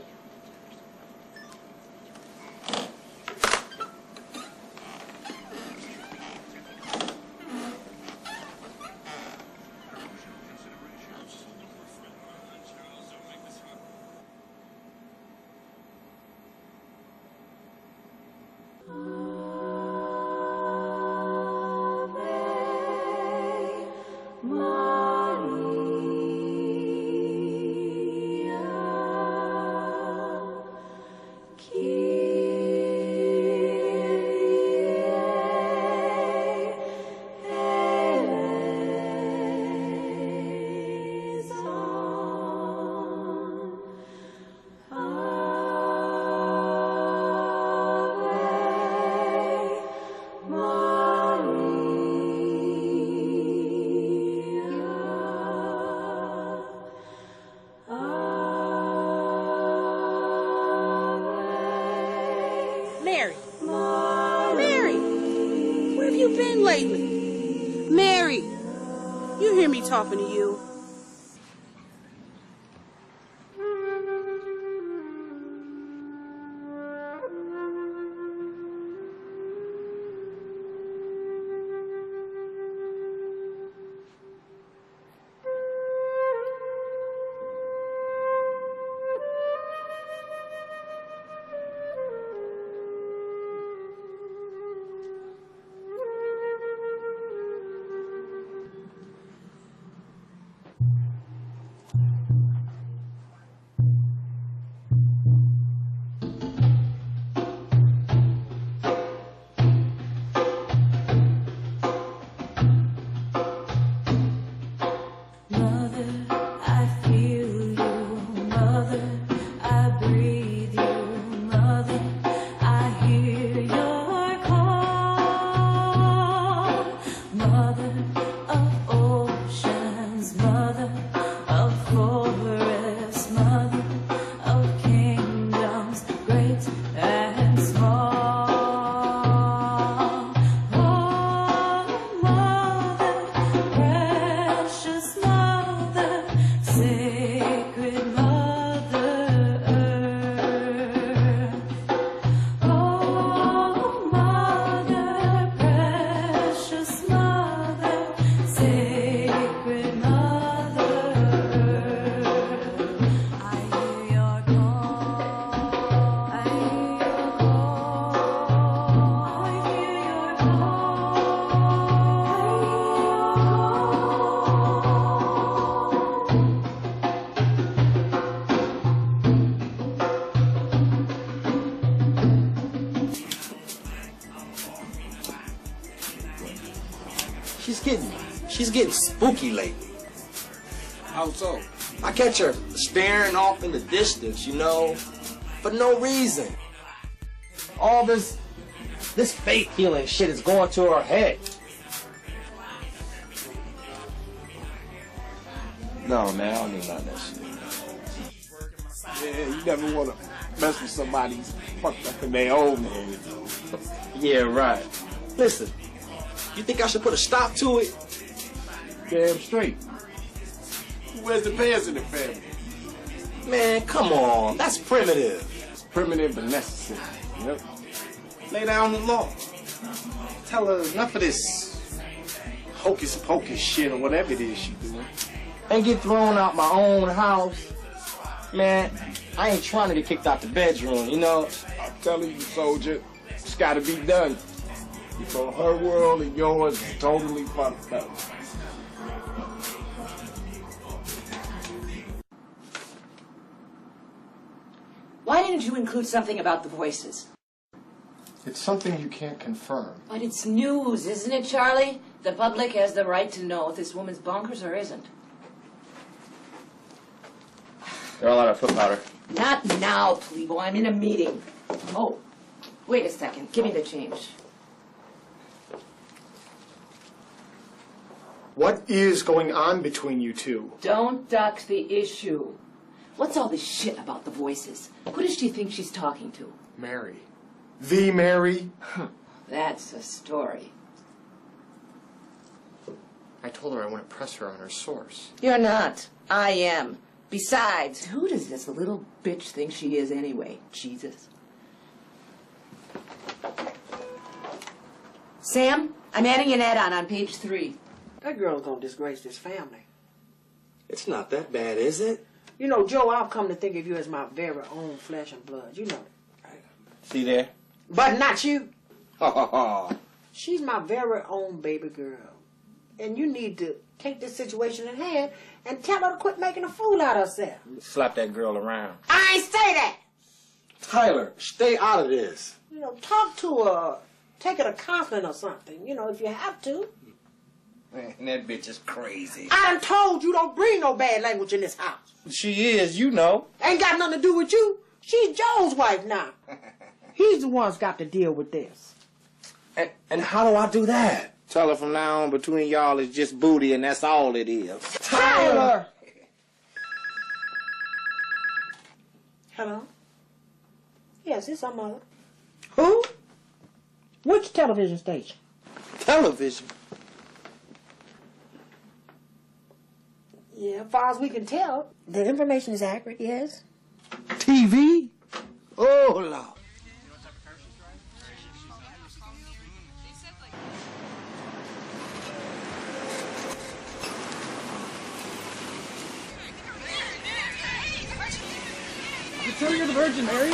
Mary. Mary, where have you been lately? Mary, you hear me talking to you. She's getting spooky lately. How so? I catch her staring off in the distance, you know, for no reason. All this faith healing shit is going to her head. No, man, I don't need none of that shit. Yeah, you never want to mess with somebody who's fucked up in their own head. Yeah, right. Listen, you think I should put a stop to it? Damn straight. Who wears the pants in the family? Man, come on. That's primitive. It's primitive but necessary. Yep. Lay down the law. Tell her enough of this hocus pocus shit or whatever it is she doing. And get thrown out my own house. Man, I ain't trying to get kicked out the bedroom, you know? I'm telling you, soldier, it's gotta be done. Before her world and yours is totally fucked up. Why didn't you include something about the voices? It's something you can't confirm. But it's news, isn't it, Charlie? The public has the right to know if this woman's bonkers or isn't. They're all out of foot powder. Not now, Plebo. I'm in a meeting. Oh, wait a second. Give me the change. What is going on between you two? Don't duck the issue. What's all this shit about the voices? Who does she think she's talking to? Mary. The Mary? That's a story. I told her I want to press her on her source. You're not. I am. Besides, who does this little bitch think she is anyway? Jesus. Sam, I'm adding an add-on on page 3. That girl's gonna disgrace this family. It's not that bad, is it? You know, Joe, I've come to think of you as my very own flesh and blood. You know it. See there? But not you. Ha ha ha. She's my very own baby girl. And you need to take this situation in hand and tell her to quit making a fool out of herself. Slap that girl around. I ain't say that. Tyler, stay out of this. You know, talk to her. Take her to counseling or something, you know, if you have to. Man, that bitch is crazy. I done told you don't bring no bad language in this house. She is, you know. Ain't got nothing to do with you. She's Joe's wife now. He's the one's got to deal with this. And how do I do that? Tell her from now on between y'all is just booty and that's all it is. Tyler! Hello? Yes, it's her mother. Who? Which television station? Television? Yeah, as far as we can tell, the information is accurate, yes. TV? Oh, Lord. You tell you're the Virgin Mary?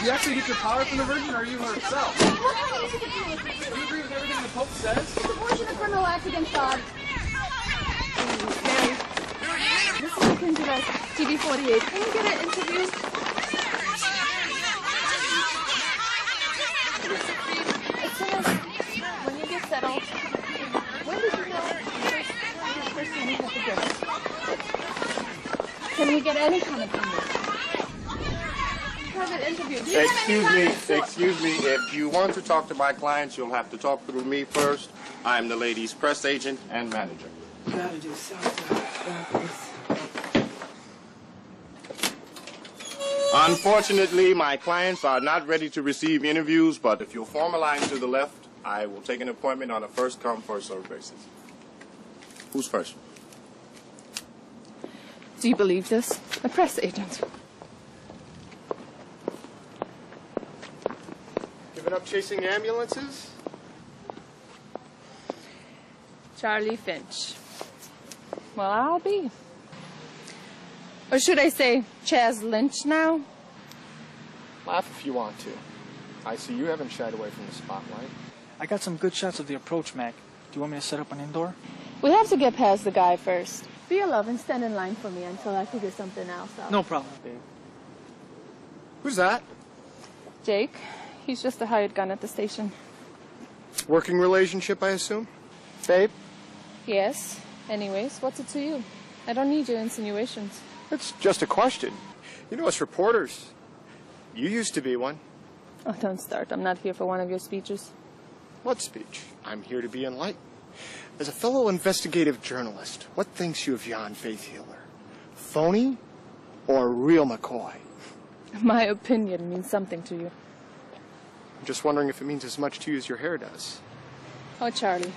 You actually get your power from the Virgin, or are you her itself? Do you agree with everything the Pope says? Is abortion a criminal act against God? Mary, this is Mackenzie West, TV48. Can you get an interview? As soon as, when you get settled, when did you know the person you have to get? Can we get any kind of interview? Private interview. Do you have any kind of... Excuse me. If you want to talk to my clients, you'll have to talk through me first. I'm the lady's press agent and manager. Gotta do something about this. Unfortunately, my clients are not ready to receive interviews, but if you'll form a line to the left, I will take an appointment on a first-come, first-served basis. Who's first? Do you believe this? A press agent. Giving up chasing ambulances? Charlie Finch. Well, I'll be. Or should I say Chaz Lynch now? Laugh if you want to. I see you haven't shied away from the spotlight. I got some good shots of the approach, Mac. Do you want me to set up an indoor? We have to get past the guy first. Be a love and stand in line for me until I figure something else out. No problem, babe. Who's that? Jake. He's just a hired gun at the station. Working relationship, I assume? Babe? Yes. Anyways, what's it to you? I don't need your insinuations. It's just a question. You know us reporters. You used to be one. Oh, don't start. I'm not here for one of your speeches. What speech? I'm here to be enlightened. As a fellow investigative journalist, what thinks you of Jan Faith Healer? Phony or real McCoy? My opinion means something to you. I'm just wondering if it means as much to you as your hair does. Oh, Charlie,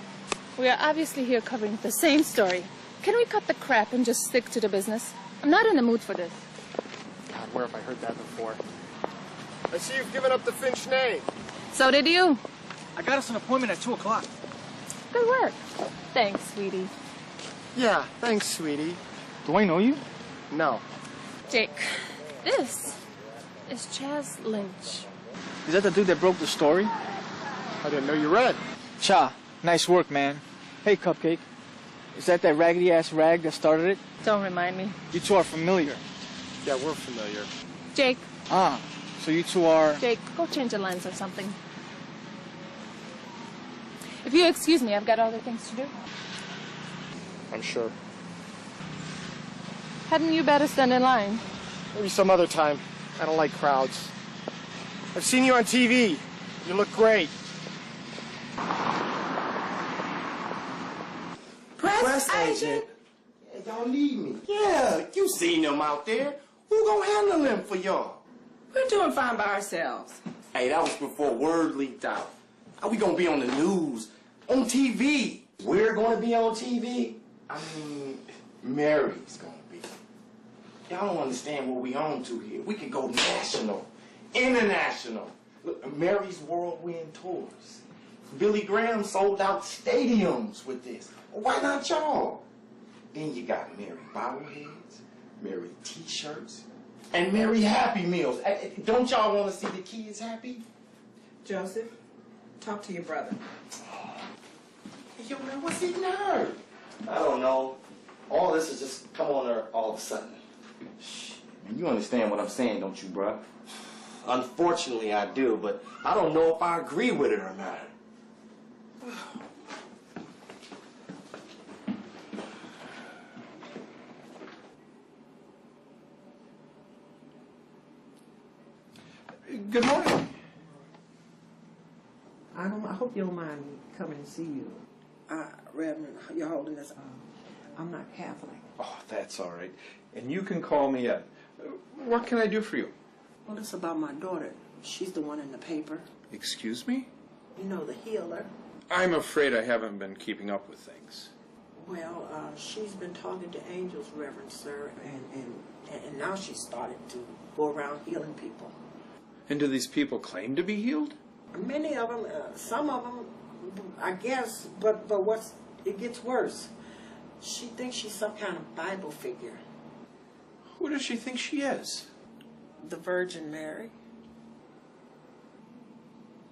we are obviously here covering the same story. Can we cut the crap and just stick to the business? I'm not in the mood for this. God, where have I heard that before? I see you've given up the Finch name. So did you. I got us an appointment at 2 o'clock. Good work. Thanks, sweetie. Yeah, thanks, sweetie. Do I know you? No. Jake, this is Chaz Lynch. Is that the dude that broke the story? I didn't know you read. Cha, nice work, man. Hey, Cupcake. Is that raggedy-ass rag that started it? Don't remind me. You two are familiar. Yeah, we're familiar. Jake. Ah, so you two are... Jake, go change a lens or something. If you excuse me, I've got other things to do. I'm sure. Hadn't you better stand in line? Maybe some other time. I don't like crowds. I've seen you on TV. You look great. Press agent? Yeah, y'all need me. Yeah, you seen them out there. Who gonna handle them for y'all? We're doing fine by ourselves. Hey, that was before word leaked out. How we gonna be on the news, on TV? We're gonna be on TV? I mean, Mary's gonna be. Y'all don't understand what we on to here. We can go national, international. Look, Mary's whirlwind tours. Billy Graham sold out stadiums with this. Why not y'all? Then you got Mary bobbleheads, Mary t-shirts, and Mary Happy Meals. Don't y'all want to see the kids happy? Joseph, talk to your brother. Yo, man, what's he nerve? I don't know. All this has just come on her all of a sudden. Man, you understand what I'm saying, don't you, bruh? Unfortunately, I do, but I don't know if I agree with it or not. Good morning. I hope you don't mind me coming to see you. Reverend, Your Holiness, I'm not Catholic. Oh, that's all right. And you can call me Ed. What can I do for you? Well, it's about my daughter. She's the one in the paper. Excuse me? You know, the healer. I'm afraid I haven't been keeping up with things. Well, she's been talking to angels, Reverend Sir, and now she's started to go around healing people. And do these people claim to be healed? Many of them, some of them, I guess, but it gets worse. She thinks she's some kind of Bible figure. Who does she think she is? The Virgin Mary.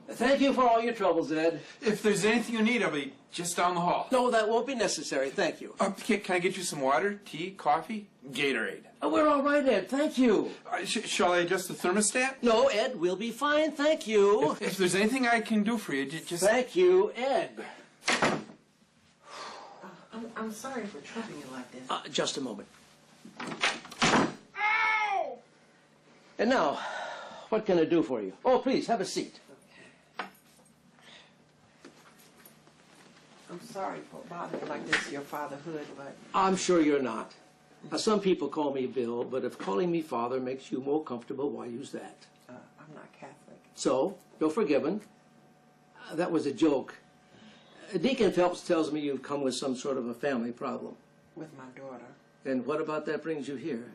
Thank you for all your troubles, Ed. If there's anything you need, I'll be just down the hall. No, that won't be necessary. Thank you. Can I get you some water, tea, coffee, Gatorade? We're all right, Ed. Thank you. Shall I adjust the thermostat? No, Ed, we'll be fine. Thank you. If there's anything I can do for you, just... Thank you, Ed. I'm sorry for troubling you like this. Just a moment. Ow! And now, what can I do for you? Oh, please, have a seat. I'm sorry for bothering like this, your fatherhood, but... I'm sure you're not. Some people call me Bill, but if calling me Father makes you more comfortable, why use that? I'm not Catholic. So, you're forgiven. That was a joke. Deacon Phelps tells me you've come with some sort of a family problem. With my daughter. And what about that brings you here?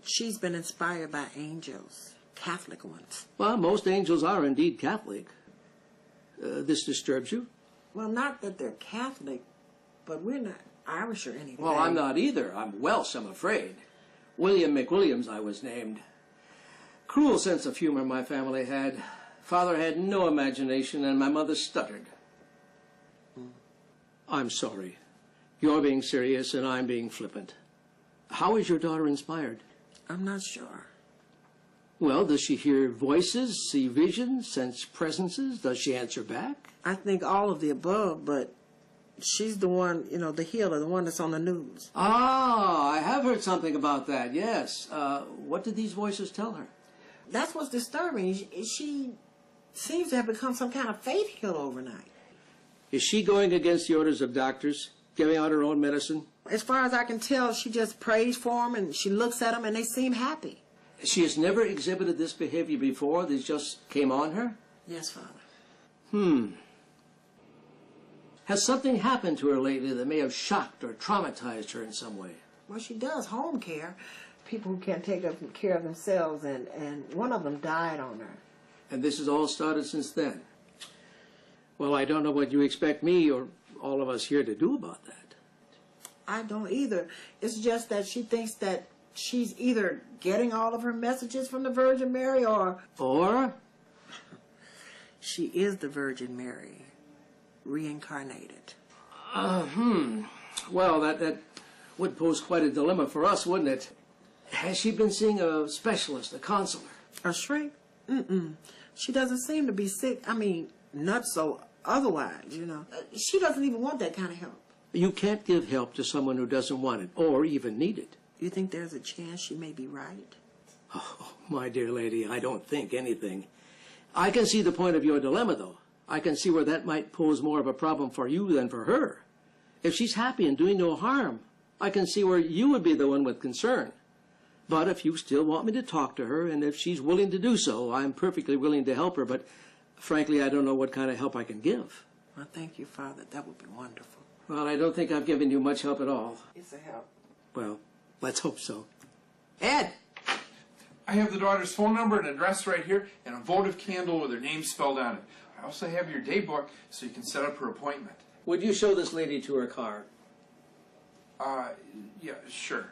She's been inspired by angels, Catholic ones. Well, most angels are indeed Catholic. This disturbs you? Well, not that they're Catholic, but we're not Irish or anything. Well, I'm not either. I'm Welsh, I'm afraid. William McWilliams I was named. Cruel sense of humor my family had. Father had no imagination, and my mother stuttered. I'm sorry. You're being serious, and I'm being flippant. How is your daughter inspired? I'm not sure. Well, does she hear voices, see visions, sense presences? Does she answer back? I think all of the above, but she's the one, you know, the healer, the one that's on the news. Ah, I have heard something about that, yes. What did these voices tell her? That's what's disturbing. She seems to have become some kind of faith healer overnight. Is she going against the orders of doctors, giving out her own medicine? As far as I can tell, she just prays for them, and she looks at them, and they seem happy. She has never exhibited this behavior before? This just came on her? Yes, Father. Has something happened to her lately that may have shocked or traumatized her in some way? Well, she does home care. People who can't take care of themselves, and one of them died on her. And this has all started since then? Well, I don't know what you expect me or all of us here to do about that. I don't either. It's just that she thinks that she's either getting all of her messages from the Virgin Mary or... Or? She is the Virgin Mary, reincarnated. Well, that would pose quite a dilemma for us, wouldn't it? Has she been seeing a specialist, a counselor? A shrink? She doesn't seem to be sick. I mean, not so otherwise, you know. She doesn't even want that kind of help. You can't give help to someone who doesn't want it or even need it. You think there's a chance she may be right? Oh, my dear lady, I don't think anything. I can see the point of your dilemma, though. I can see where that might pose more of a problem for you than for her. If she's happy and doing no harm, I can see where you would be the one with concern. But if you still want me to talk to her, and if she's willing to do so, I'm perfectly willing to help her, but frankly, I don't know what kind of help I can give. Well, thank you, Father. That would be wonderful. Well, I don't think I've given you much help at all. It's a help. Well, let's hope so. Ed! I have the daughter's phone number and address right here, and a votive candle with her name spelled on it. I also have your day book so you can set up her appointment. Would you show this lady to her car? Yeah, sure.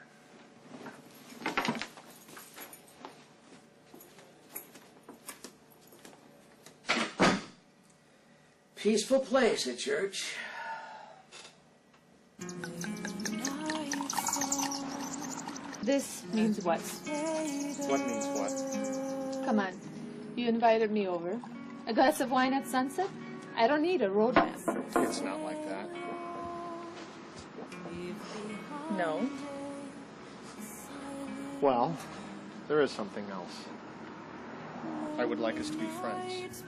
Peaceful place, a church. This means what? What means what? Come on. You invited me over. A glass of wine at sunset? I don't need a road map. It's not like that. No. Well, there is something else. I would like us to be friends.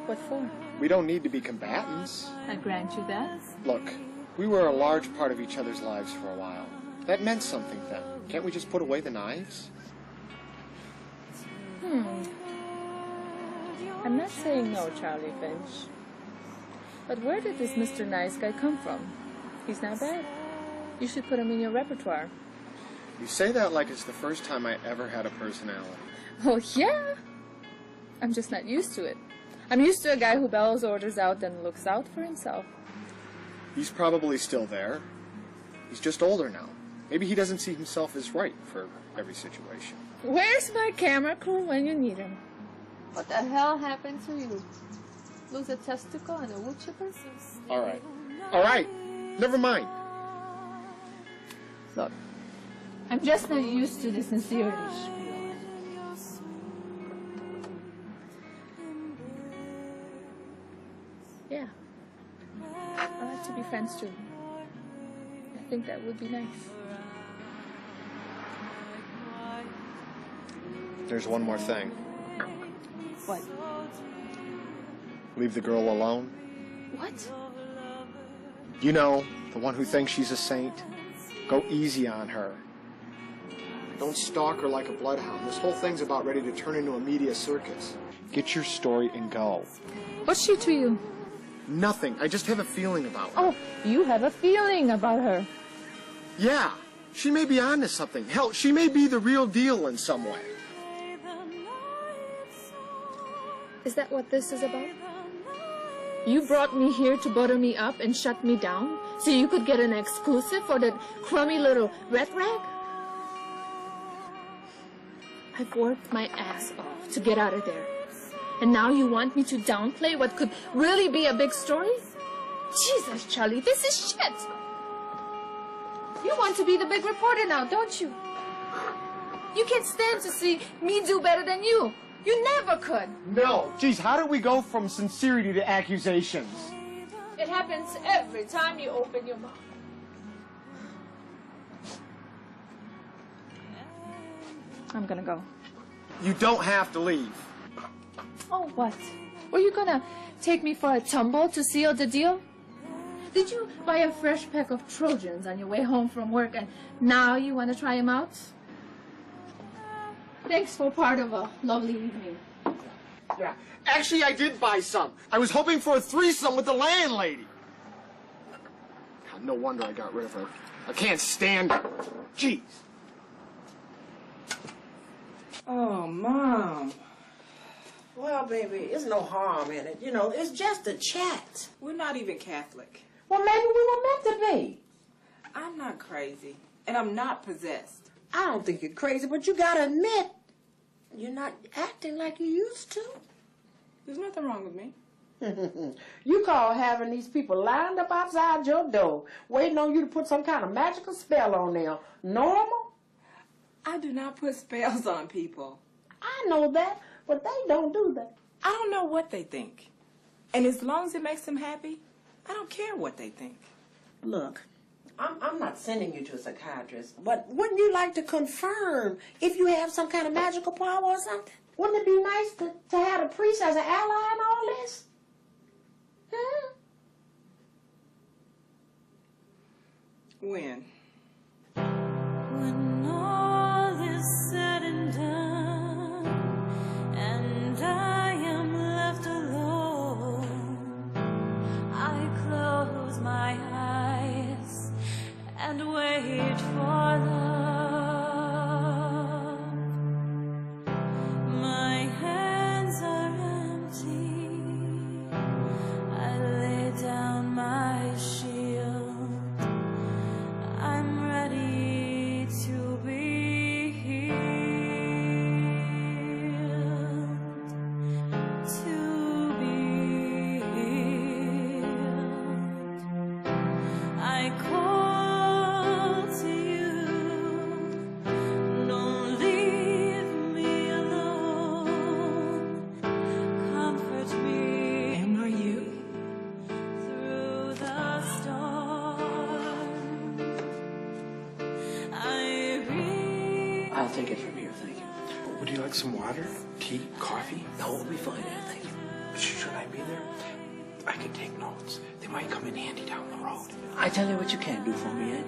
What for? We don't need to be combatants. I grant you that. Look, we were a large part of each other's lives for a while. That meant something then. Can't we just put away the knives? I'm not saying no, Charlie Finch. But where did this Mr. Nice Guy come from? He's not bad. You should put him in your repertoire. You say that like it's the first time I ever had a personality. Oh, yeah? I'm just not used to it. I'm used to a guy who bellows orders out and looks out for himself. He's probably still there. He's just older now. Maybe he doesn't see himself as right for every situation. Where's my camera crew when you need him? What the hell happened to you? Lose a testicle and a wood chipper? All right. All right. Never mind. Look, I'm just not used to the sincerity spiel. Yeah. I'd like to be friends too. I think that would be nice. There's one more thing. What? Leave the girl alone. What? You know, the one who thinks she's a saint. Go easy on her. Don't stalk her like a bloodhound. This whole thing's about ready to turn into a media circus. Get your story and go. What's she to you? Nothing. I just have a feeling about her. Oh, you have a feeling about her. Yeah. She may be onto something. Hell, she may be the real deal in some way. Is that what this is about? You brought me here to butter me up and shut me down so you could get an exclusive for that crummy little red rag? I've worked my ass off to get out of there. And now you want me to downplay what could really be a big story? Jesus, Charlie, this is shit! You want to be the big reporter now, don't you? You can't stand to see me do better than you. You never could. No. Geez, how did we go from sincerity to accusations? It happens every time you open your mouth. I'm gonna go. You don't have to leave. Oh, what? Were you gonna take me for a tumble to seal the deal? Did you buy a fresh pack of Trojans on your way home from work and now you want to try them out? Thanks for part of a lovely evening. Yeah. Actually, I did buy some. I was hoping for a threesome with the landlady. God, no wonder I got rid of her. I can't stand her. Jeez. Oh, Mom. Well, baby, it's no harm in it. You know, it's just a chat. We're not even Catholic. Well, maybe we were meant to be. I'm not crazy, and I'm not possessed. I don't think you're crazy, but you gotta admit, you're not acting like you used to. There's nothing wrong with me. You call having these people lined up outside your door, waiting on you to put some kind of magical spell on them, normal? I do not put spells on people. I know that, but they don't do that. I don't know what they think. And as long as it makes them happy, I don't care what they think. Look, I'm not sending you to a psychiatrist, but wouldn't you like to confirm if you have some kind of magical power or something? Wouldn't it be nice to have a priest as an ally in all this? Huh? When? When all is said and done, and I am left alone, I close my eyes and wait for love. My hands are empty. I lay down my shield. I'm ready to be healed. To be healed. I call to you. Don't leave me alone. Comfort me. And are you? Through the storm. I'll take it from here, thank you. Would you like some water? Tea? Coffee? No, we'll be fine, Ed, thank you. Should I be there? I could take notes. They might come in handy down the road. I tell you what you can do for me, Ed.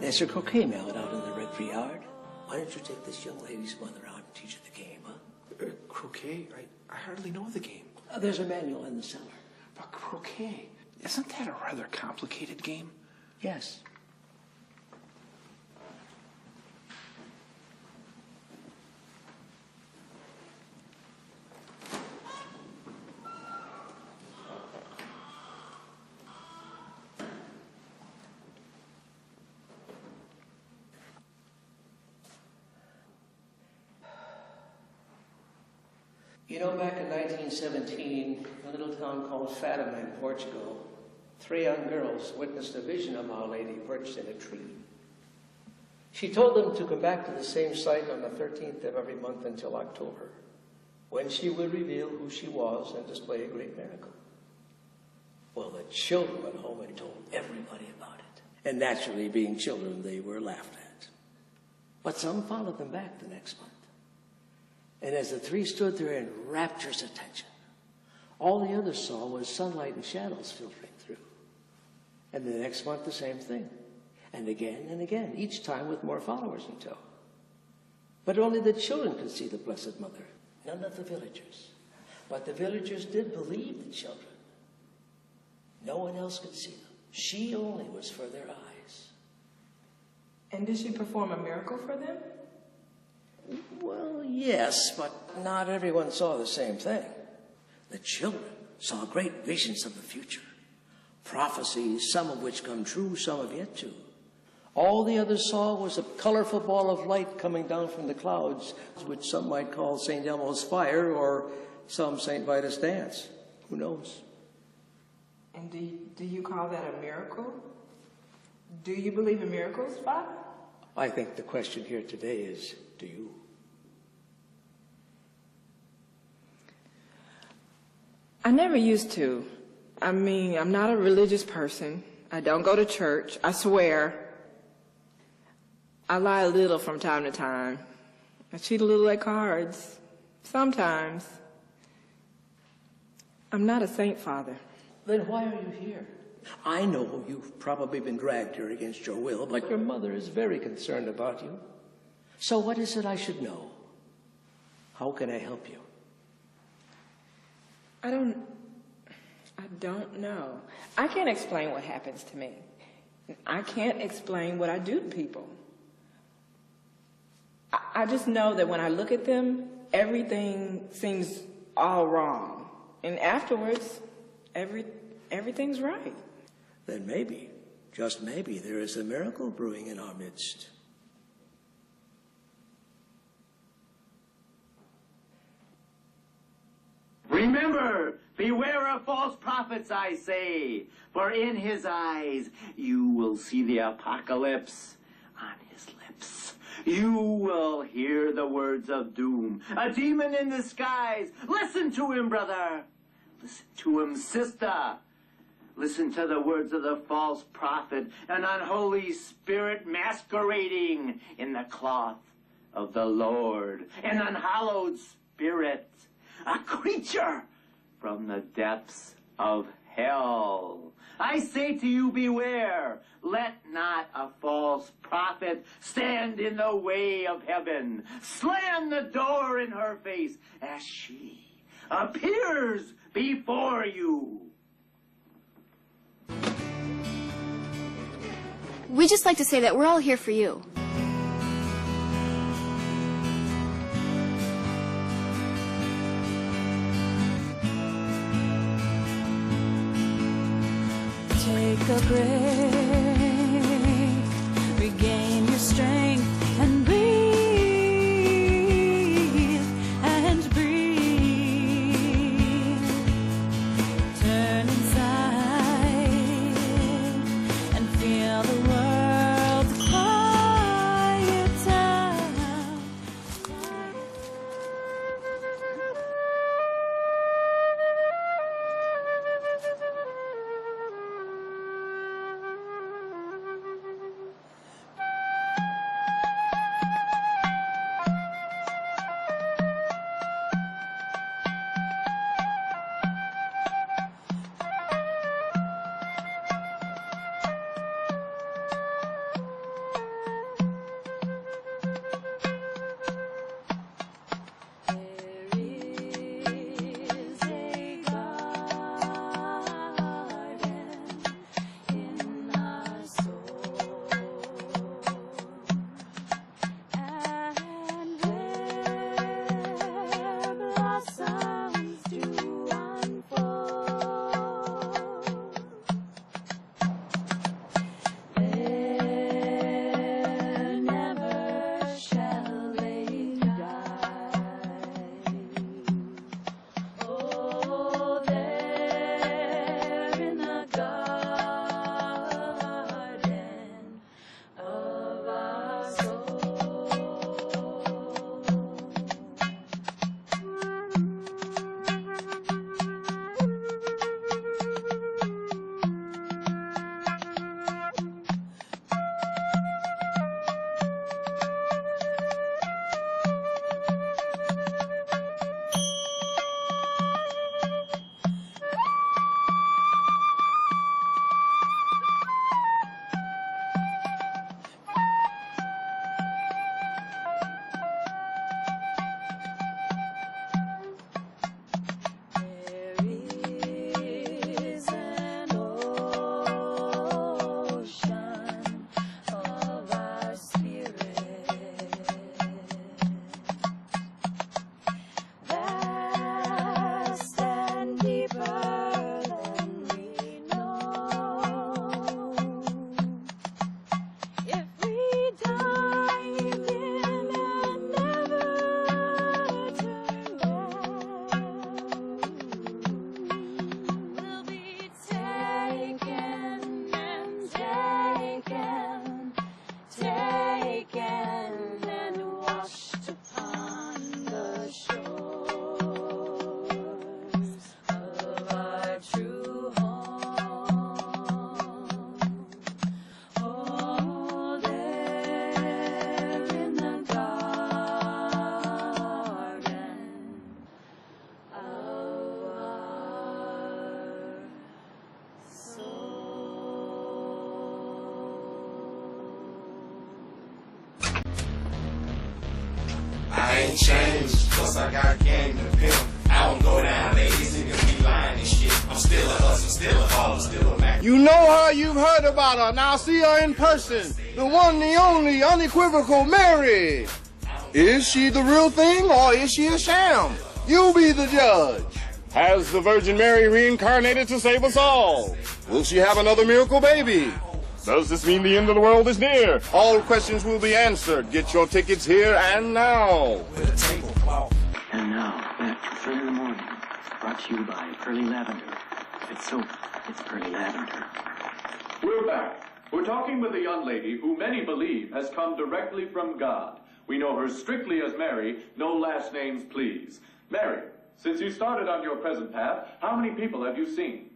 There's a croquet mallet out in the rectory yard. Why don't you take this young lady's mother out and teach her the game, huh? Croquet? I hardly know the game. There's a manual in the cellar. But croquet, isn't that a rather complicated game? Yes. You know, back in 1917, a little town called Fatima in Portugal, 3 young girls witnessed a vision of Our Lady perched in a tree. She told them to come back to the same site on the 13th of every month until October, when she would reveal who she was and display a great miracle. Well, the children went home and told everybody about it. And naturally, being children, they were laughed at. But some followed them back the next month. And as the 3 stood there in rapturous attention, all the others saw was sunlight and shadows filtering through. And the next month, the same thing. And again, each time with more followers in tow. But only the children could see the Blessed Mother, none of the villagers. But the villagers did believe the children. No one else could see them. She only was for their eyes. And did she perform a miracle for them? Well, yes, but not everyone saw the same thing. The children saw great visions of the future. Prophecies, some of which come true, some have yet to. All the others saw was a colorful ball of light coming down from the clouds, which some might call St. Elmo's fire or some St. Vitus dance. Who knows? And do you call that a miracle? Do you believe in miracles, Father? I think the question here today is, do you? I never used to. I mean, I'm not a religious person. I don't go to church. I swear. I lie a little from time to time. I cheat a little at cards. Sometimes. I'm not a saint, Father. Then why are you here? I know you've probably been dragged here against your will, but your mother is very concerned about you. So what is it I should know? How can I help you? I don't know. I can't explain what happens to me. I can't explain what I do to people. I just know that when I look at them, everything seems all wrong. And afterwards, everything's right. Then maybe, just maybe, there is a miracle brewing in our midst. Remember, beware of false prophets, I say, for in his eyes you will see the apocalypse on his lips. You will hear the words of doom, a demon in disguise. Listen to him, brother. Listen to him, sister. Listen to the words of the false prophet, an unholy spirit masquerading in the cloth of the Lord, an unhallowed spirit, a creature from the depths of hell. I say to you, beware. Let not a false prophet stand in the way of heaven. Slam the door in her face as she appears before you. We'd just like to say that we're all here for you. Take a break, regain your strength, and breathe, and breathe. Turn inside and feel the world quiet down. I ain't changed, plus I got game to pimp. I don't go down, ladies, niggas be lying and shit. I'm still a hustler, still a baller, still a Mac. You know her, you've heard about her. Now see her in person. The one, the only, unequivocal Mary. Is she the real thing or is she a sham? You be the judge. Has the Virgin Mary reincarnated to save us all? Will she have another miracle baby? Does this mean the end of the world is near? All questions will be answered. Get your tickets here and now. And now, back to Thriller in the Morning, brought to you by Pearly Lavender. If it's soap, it's Pearly Lavender. We're back. We're talking with a young lady who many believe has come directly from God. We know her strictly as Mary, no last names, please. Mary, since you started on your present path, how many people have you seen?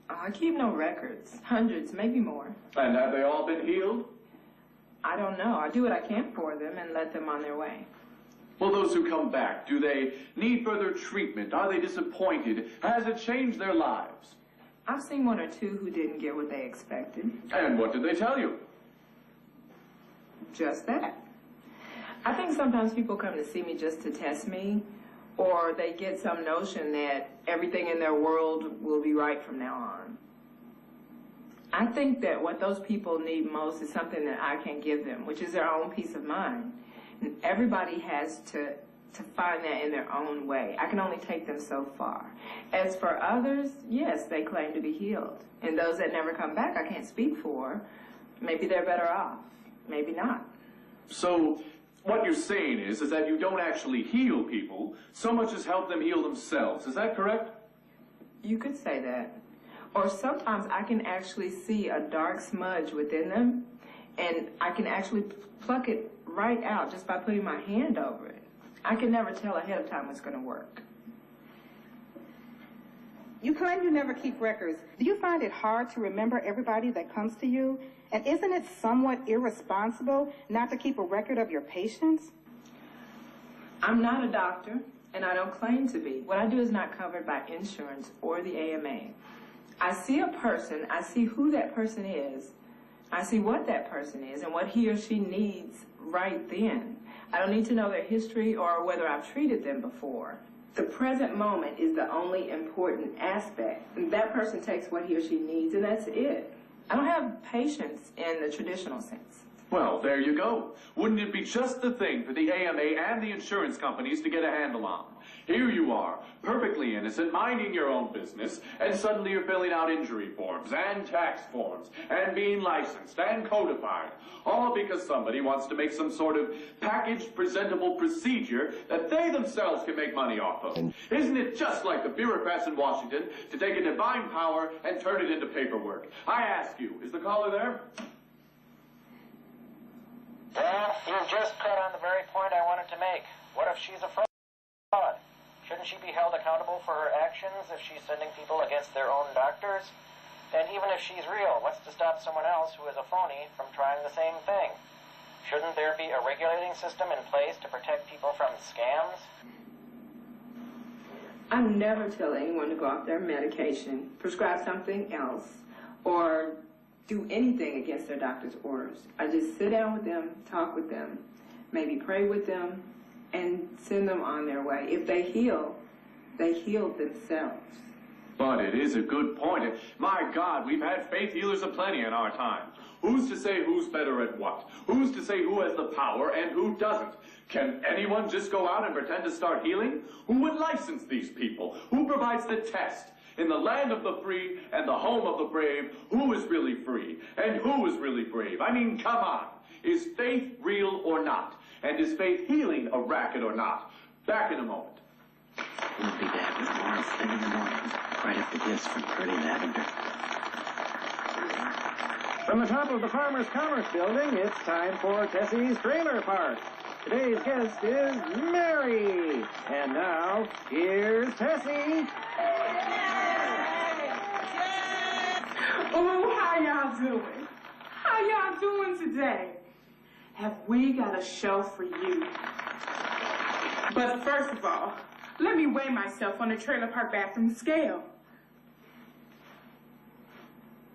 I keep no records. Hundreds, maybe more. And have they all been healed? I don't know. I do what I can for them and let them on their way. Well, those who come back, do they need further treatment? Are they disappointed? Has it changed their lives? I've seen one or two who didn't get what they expected. And what did they tell you? Just that. I think sometimes people come to see me just to test me, or they get some notion that everything in their world will be right from now on. I think that what those people need most is something that I can give them, which is their own peace of mind. And everybody has to find that in their own way. I can only take them so far. As for others, yes, they claim to be healed. And those that never come back, I can't speak for. Maybe they're better off. Maybe not. So, what you're saying is that you don't actually heal people so much as help them heal themselves. Is that correct? You could say that. Or sometimes I can actually see a dark smudge within them, and I can actually pluck it right out just by putting my hand over it. I can never tell ahead of time what's going to work. You claim you never keep records. Do you find it hard to remember everybody that comes to you? And isn't it somewhat irresponsible not to keep a record of your patients? I'm not a doctor, and I don't claim to be. What I do is not covered by insurance or the AMA. I see a person, I see who that person is, I see what that person is and what he or she needs right then. I don't need to know their history or whether I've treated them before. The present moment is the only important aspect. And that person takes what he or she needs, and that's it. I don't have patience in the traditional sense. Well, there you go. Wouldn't it be just the thing for the AMA and the insurance companies to get a handle on? Here you are, perfectly innocent, minding your own business, and suddenly you're filling out injury forms and tax forms and being licensed and codified, all because somebody wants to make some sort of packaged, presentable procedure that they themselves can make money off of. Isn't it just like the bureaucrats in Washington to take a divine power and turn it into paperwork? I ask you, is the caller there? Dan, you've just cut on the very point I wanted to make. What if she's a fraud? Shouldn't she be held accountable for her actions if she's sending people against their own doctors? And even if she's real, what's to stop someone else who is a phony from trying the same thing? Shouldn't there be a regulating system in place to protect people from scams? I never tell anyone to go off their medication, prescribe something else, or do anything against their doctor's orders. I just sit down with them, talk with them, maybe pray with them, and send them on their way. If they heal themselves. But it is a good point. My God, we've had faith healers aplenty in our time. Who's to say who's better at what? Who's to say who has the power and who doesn't? Can anyone just go out and pretend to start healing? Who would license these people? Who provides the test? In the land of the free and the home of the brave, who is really free and who is really brave? I mean, come on. Is faith real or not? And is faith healing a racket or not? Back in a moment. We'll be back with more Flynn in the morning, right after this from Curly Lavender. From the top of the Farmers Commerce Building, it's time for Tessie's Trailer Park. Today's guest is Mary. And now, here's Tessie. Oh, how y'all doing? How y'all doing today? Have we got a show for you? But first of all, let me weigh myself on the trailer park bathroom scale.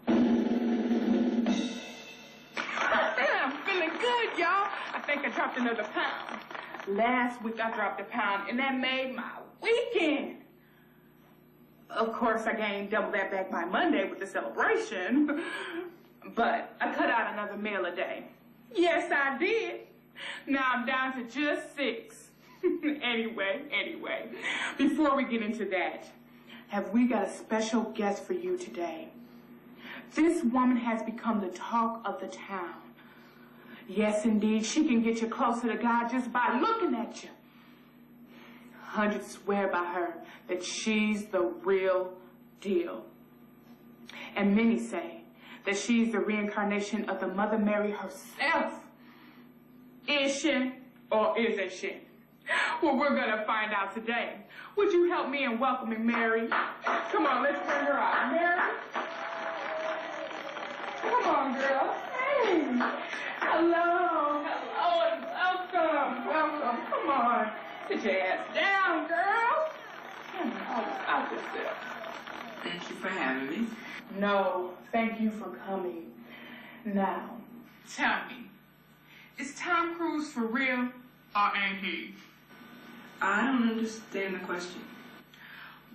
I'm feeling good, y'all. I think I dropped another pound. Last week I dropped a pound, and that made my weekend. Of course, I gained double that back by Monday with the celebration. But I cut out another meal a day. Yes, I did. Now I'm down to just 6. Anyway, before we get into that, have we got a special guest for you today? This woman has become the talk of the town. Yes, indeed, she can get you closer to God just by looking at you. Hundreds swear by her that she's the real deal. And many say that she's the reincarnation of the Mother Mary herself. Is she or isn't she? Well, we're going to find out today. Would you help me in welcoming Mary? Come on, let's bring her out. Mary? Come on, girl. Hey. Hello. Hello and welcome. Welcome. Come on. Sit your ass down, girl. Out yourself. Thank you for having me. No, thank you for coming. Now, tell me, is Tom Cruise for real or ain't he? I don't understand the question.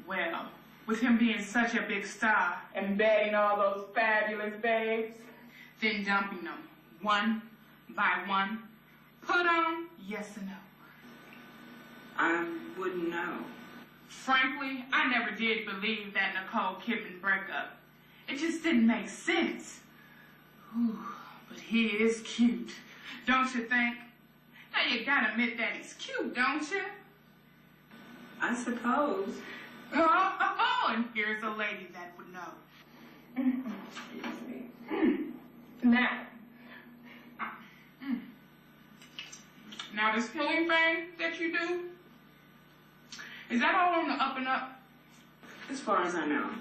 Well, with him being such a big star and betting all those fabulous babes, then dumping them one by one, put on yes or no? I wouldn't know. Frankly, I never did believe that Nicole Kidman breakup. It just didn't make sense. Ooh, but he is cute, don't you think? Now you gotta admit that he's cute, don't you? I suppose. Oh, and here's a lady that would know. Excuse me. Now this healing thing that you do, is that all on the up and up? As far as I know.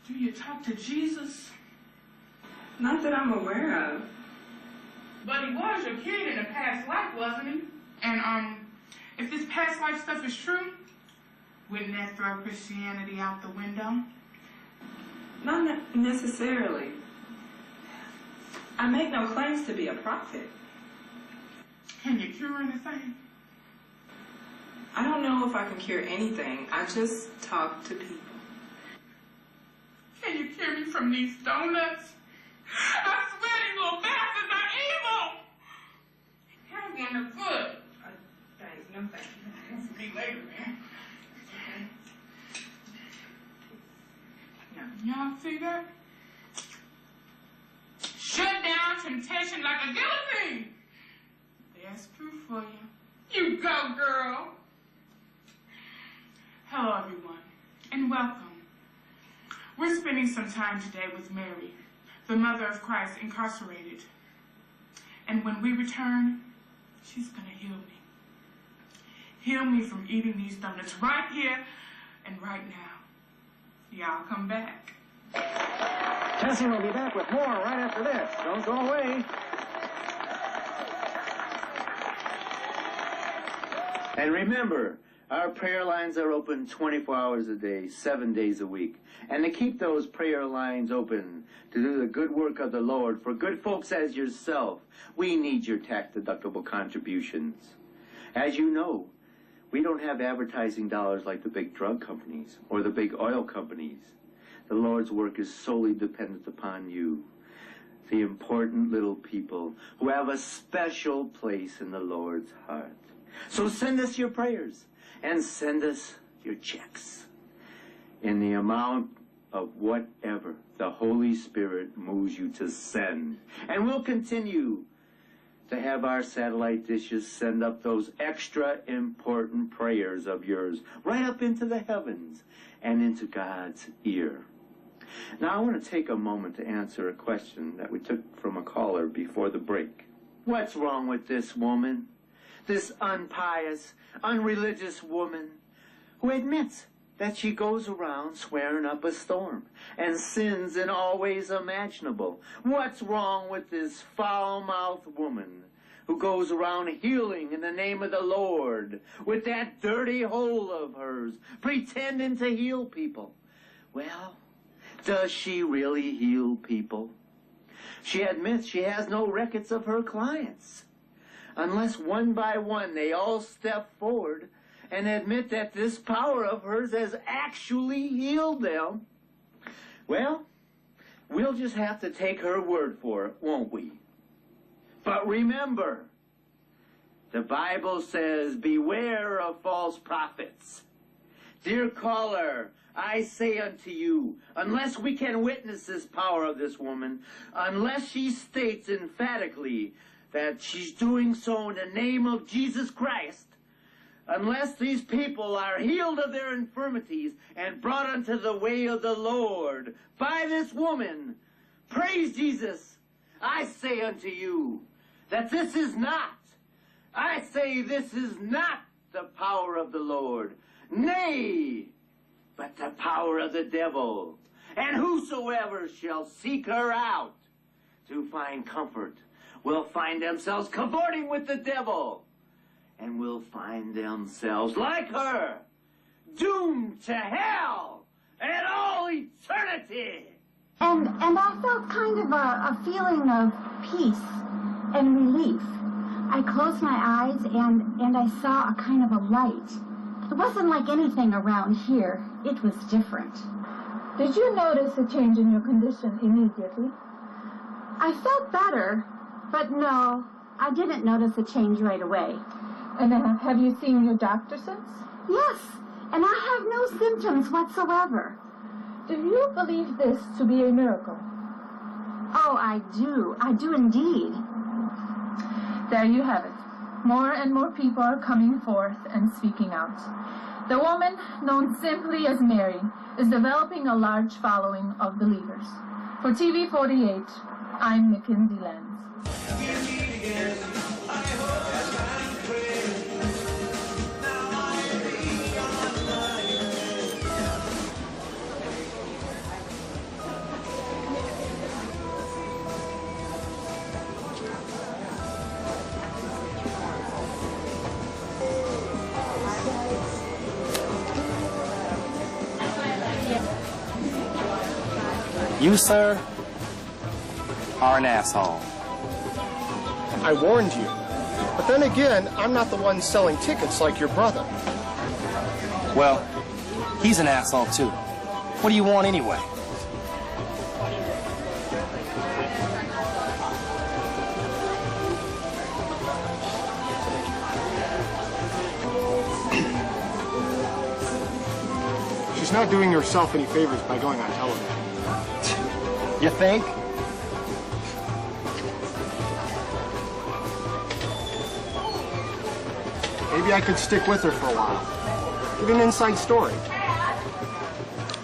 Do you talk to Jesus? Not that I'm aware of. But he was your kid in a past life, wasn't he? And, if this past life stuff is true, wouldn't that throw Christianity out the window? Not necessarily. I make no claims to be a prophet. Can you cure anything? I don't know if I can cure anything. I just talk to people. Can you cure me from these donuts? I swear these little bastards are evil! You're one of good. Thanks, no thank you. That's me later, man. Now, y'all see that? Shut down temptation like a guillotine. There's proof for you. You go, girl. Hello, everyone, and welcome. We're spending some time today with Mary, the mother of Christ incarcerated. And when we return, she's going to heal me. Heal me from eating these donuts right here and right now. Y'all come back. Tessie will be back with more right after this. Don't go away. And remember, our prayer lines are open 24 hours a day, 7 days a week. And to keep those prayer lines open, to do the good work of the Lord, for good folks as yourself, we need your tax-deductible contributions. As you know, we don't have advertising dollars like the big drug companies or the big oil companies. The Lord's work is solely dependent upon you, the important little people who have a special place in the Lord's heart. So send us your prayers and send us your checks in the amount of whatever the Holy Spirit moves you to send. And we'll continue to have our satellite dishes send up those extra important prayers of yours right up into the heavens and into God's ear. Now I want to take a moment to answer a question that we took from a caller before the break. What's wrong with this woman? This unpious, unreligious woman who admits that she goes around swearing up a storm and sins in all ways imaginable. What's wrong with this foul-mouthed woman who goes around healing in the name of the Lord with that dirty hole of hers, pretending to heal people? Well, does she really heal people? She admits she has no records of her clients, unless one by one they all step forward and admit that this power of hers has actually healed them. Well, we'll just have to take her word for it, won't we? But remember, the Bible says, beware of false prophets. Dear caller, I say unto you, unless we can witness this power of this woman, unless she states emphatically that she's doing so in the name of Jesus Christ, unless these people are healed of their infirmities and brought unto the way of the Lord by this woman, praise Jesus, I say unto you that this is not, I say this is not the power of the Lord. Nay, but the power of the devil. And whosoever shall seek her out to find comfort will find themselves cavorting with the devil, and will find themselves, like her, doomed to hell and all eternity. And I felt kind of a feeling of peace and relief. I closed my eyes and I saw a kind of a light. It wasn't like anything around here. It was different. Did you notice a change in your condition immediately? I felt better, but no, I didn't notice a change right away. And have you seen your doctor since? Yes, and I have no symptoms whatsoever. Do you believe this to be a miracle? Oh, I do. I do indeed. There you have it. More and more people are coming forth and speaking out. The woman, known simply as Mary, is developing a large following of believers. For TV 48, I'm Mackenzie Lenz. You, sir, are an asshole. I warned you. But then again, I'm not the one selling tickets like your brother. Well, he's an asshole too. What do you want anyway? She's not doing herself any favors by going on television. You think? Maybe I could stick with her for a while. Give an inside story.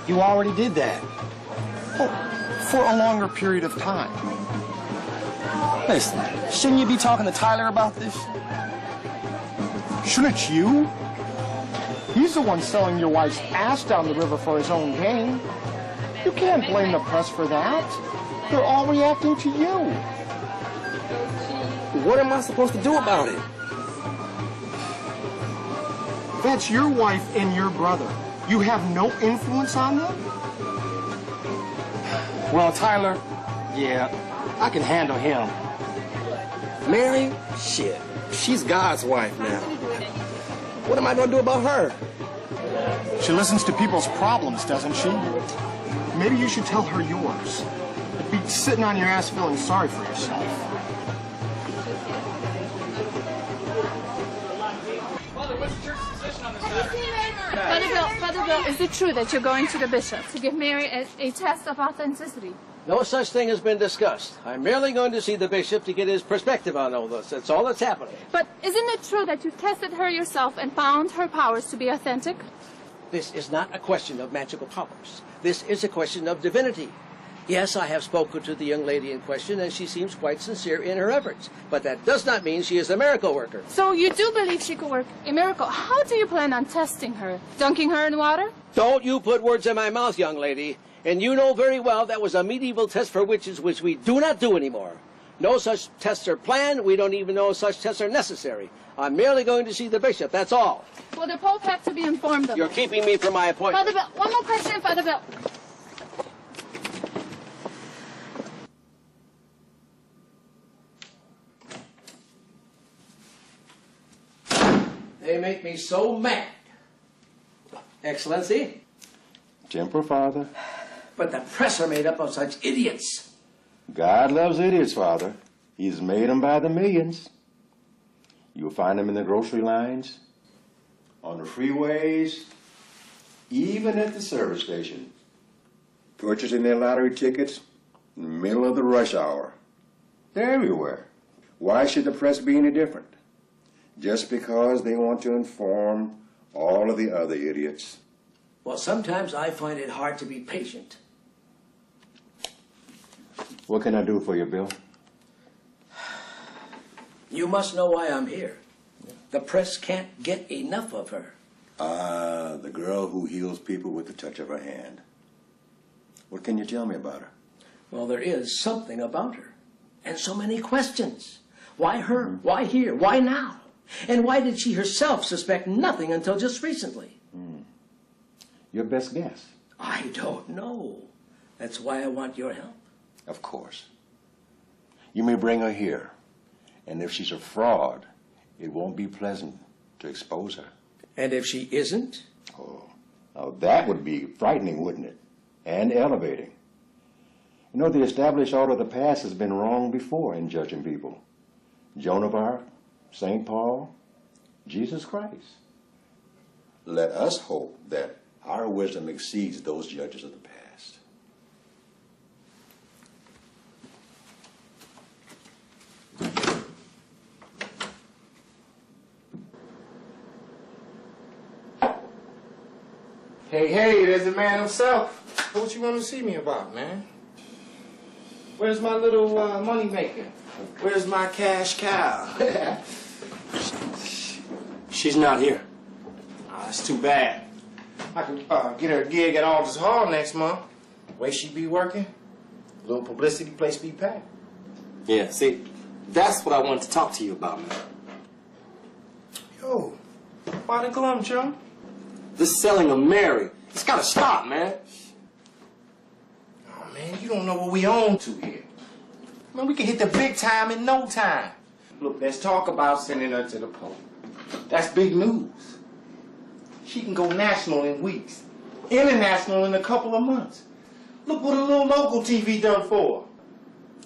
You already did that. Oh, for a longer period of time. Listen, shouldn't you be talking to Tyler about this? Shouldn't you? He's the one selling your wife's ass down the river for his own gain. You can't blame the press for that. They're all reacting to you. What am I supposed to do about it? That's your wife and your brother. You have no influence on them? Well, Tyler, yeah, I can handle him. Mary? Shit, she's God's wife now. What am I going to do about her? She listens to people's problems, doesn't she? Maybe you should tell her yours. Be sitting on your ass feeling sorry for yourself. Father Bill, is it true that you're going to the bishop to give Mary a test of authenticity? No such thing has been discussed. I'm merely going to see the bishop to get his perspective on all this. That's all that's happening. But isn't it true that you tested her yourself and found her powers to be authentic? This is not a question of magical powers. This is a question of divinity. Yes, I have spoken to the young lady in question, and she seems quite sincere in her efforts. But that does not mean she is a miracle worker. So you do believe she could work a miracle. How do you plan on testing her? Dunking her in water? Don't you put words in my mouth, young lady. And you know very well that was a medieval test for witches, which we do not do anymore. No such tests are planned. We don't even know such tests are necessary. I'm merely going to see the bishop, that's all. Well, the Pope have to be informed of You're keeping me from my appointment. Father Bill, one more question, Father Bill. They make me so mad. Excellency? Temper, Father. But the press are made up of such idiots. God loves idiots, Father. He's made them by the millions. You'll find them in the grocery lines, on the freeways, even at the service station. Purchasing their lottery tickets in the middle of the rush hour. They're everywhere. Why should the press be any different? Just because they want to inform all of the other idiots. Well, sometimes I find it hard to be patient. What can I do for you, Bill? You must know why I'm here. The press can't get enough of her. The girl who heals people with the touch of her hand. What can you tell me about her? Well, there is something about her. And so many questions. Why her? Why here? Why now? And why did she herself suspect nothing until just recently? Your best guess? I don't know. That's why I want your help. Of course. You may bring her here. And if she's a fraud, it won't be pleasant to expose her. And if she isn't? Oh, now that would be frightening, wouldn't it? And elevating. You know, the established order of the past has been wrong before in judging people. Joan of Arc, St. Paul, Jesus Christ. Let us hope that our wisdom exceeds those judges of the past. Hey, there's the man himself. What you want to see me about, man? Where's my little money maker? Where's my cash cow? She's not here. Oh, that's too bad. I could get her a gig at Aldous Hall next month. The way she be working, a little publicity, place be packed. Yeah, see, that's what I wanted to talk to you about, man. Yo, why the glum, Joe? This selling of Mary, it's gotta stop, man. Oh, man, you don't know what we own to here. Man, we can hit the big time in no time. Look, let's talk about sending her to the Pope. That's big news. She can go national in weeks, international in a couple of months. Look what a little local TV done for her.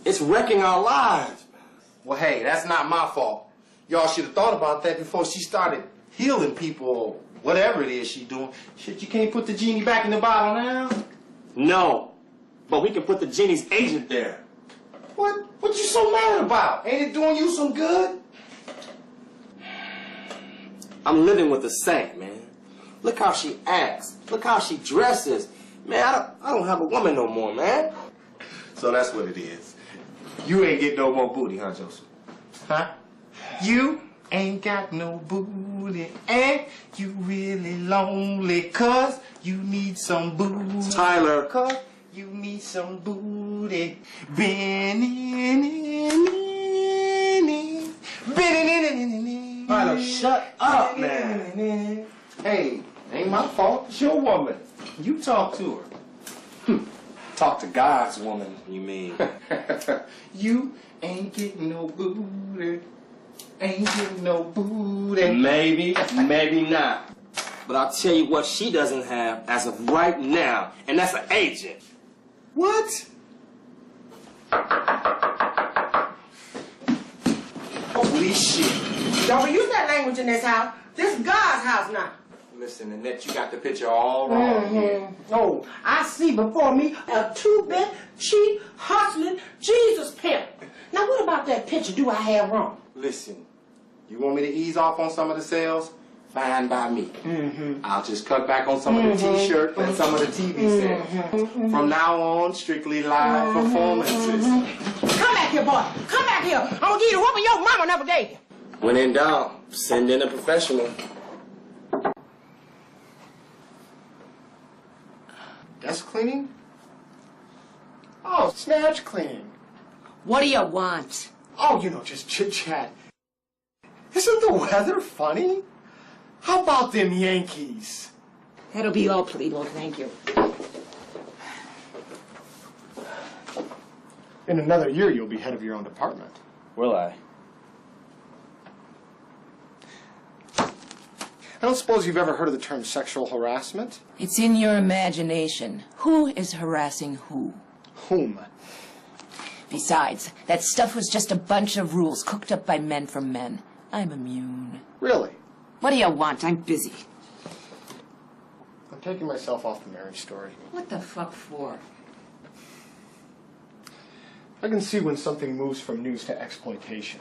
It's wrecking our lives. Well, hey, that's not my fault. Y'all should have thought about that before she started healing people or whatever it is she's doing. Shit, you can't put the genie back in the bottle now? No, but we can put the genie's agent there. What you so mad about? Ain't it doing you some good? I'm living with a saint, man. Look how she acts. Look how she dresses. Man, I don't have a woman no more, man. So that's what it is. You ain't get no more booty, huh, Joseph? Huh? You ain't got no booty, and you really lonely, 'cause you need some booty. Tyler. 'Cause you need some booty. Tyler, shut up, man. Hey, ain't my fault. It's your woman. You talk to her. Talk to God's woman, you mean? You ain't getting no booty. Ain't getting no booty. Maybe, maybe not. But I'll tell you what she doesn't have as of right now, and that's an agent. What? Holy shit. Don't use that language in this house. This is God's house now. Listen, Annette, you got the picture all wrong here. Oh, I see before me a two-bit, cheap, hustling Jesus pimp. Now, what about that picture do I have wrong? Listen, you want me to ease off on some of the sales? Fine by me. I'll just cut back on some of the T-shirts and some of the TV sales. From now on, strictly live performances. Come back here, boy. Come back here. I'm gonna give you a whooping your mama never gave you. When in doubt, send in a professional. Desk cleaning? Oh, snatch cleaning. What do you want? Oh, just chit-chat. Isn't the weather funny? How about them Yankees? That'll be all, Pleadle, thank you. In another year, you'll be head of your own department. Will I? I don't suppose you've ever heard of the term sexual harassment? It's in your imagination. Who is harassing who? Whom? Besides, that stuff was just a bunch of rules cooked up by men for men. I'm immune. Really? What do you want? I'm busy. I'm taking myself off the marriage story. What the fuck for? I can see when something moves from news to exploitation.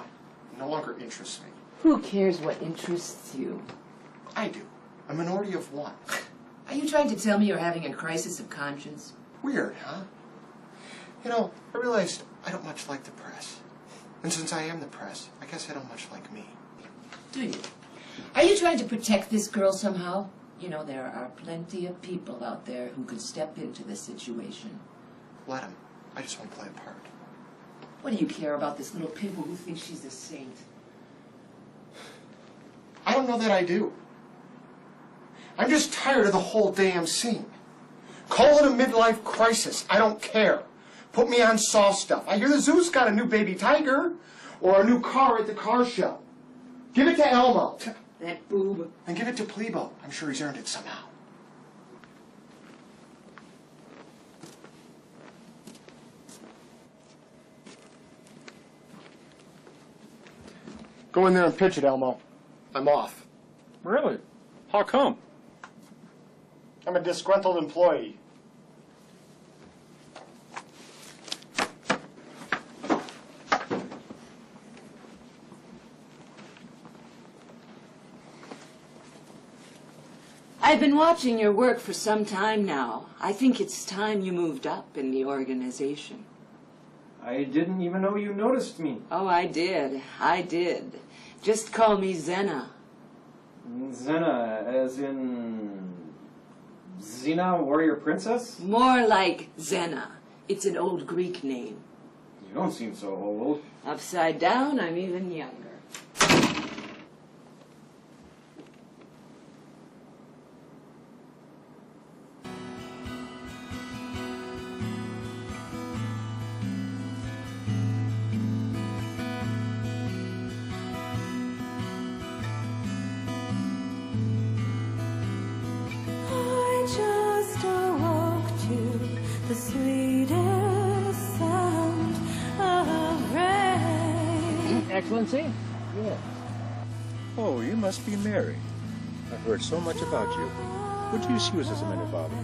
It no longer interests me. Who cares what interests you? I do. A minority of one. Are you trying to tell me you're having a crisis of conscience? Weird, huh? I realized I don't much like the press. And since I am the press, I guess I don't much like me. Do you? Are you trying to protect this girl somehow? There are plenty of people out there who could step into this situation. let him. I just want to play a part. What do you care about this little pimple who thinks she's a saint? I don't know that I do. I'm just tired of the whole damn scene. Call it a midlife crisis. I don't care. Put me on soft stuff. I hear the zoo's got a new baby tiger or a new car at the car show. Give it to Elmo. That boob. And give it to Plebo. I'm sure he's earned it somehow. Go in there and pitch it, Elmo. I'm off. Really? How come? I'm a disgruntled employee. I've been watching your work for some time now. I think it's time you moved up in the organization. I didn't even know you noticed me. Oh, I did. I did. Just call me Zena. Zena, as in... Xena, warrior princess? More like Zena. It's an old Greek name. You don't seem so old. Upside down, I'm even younger. The sweetest sound of rain. Excellency? Yeah. Oh, you must be Mary. I've heard so much about you. What do you see as a minute, Father?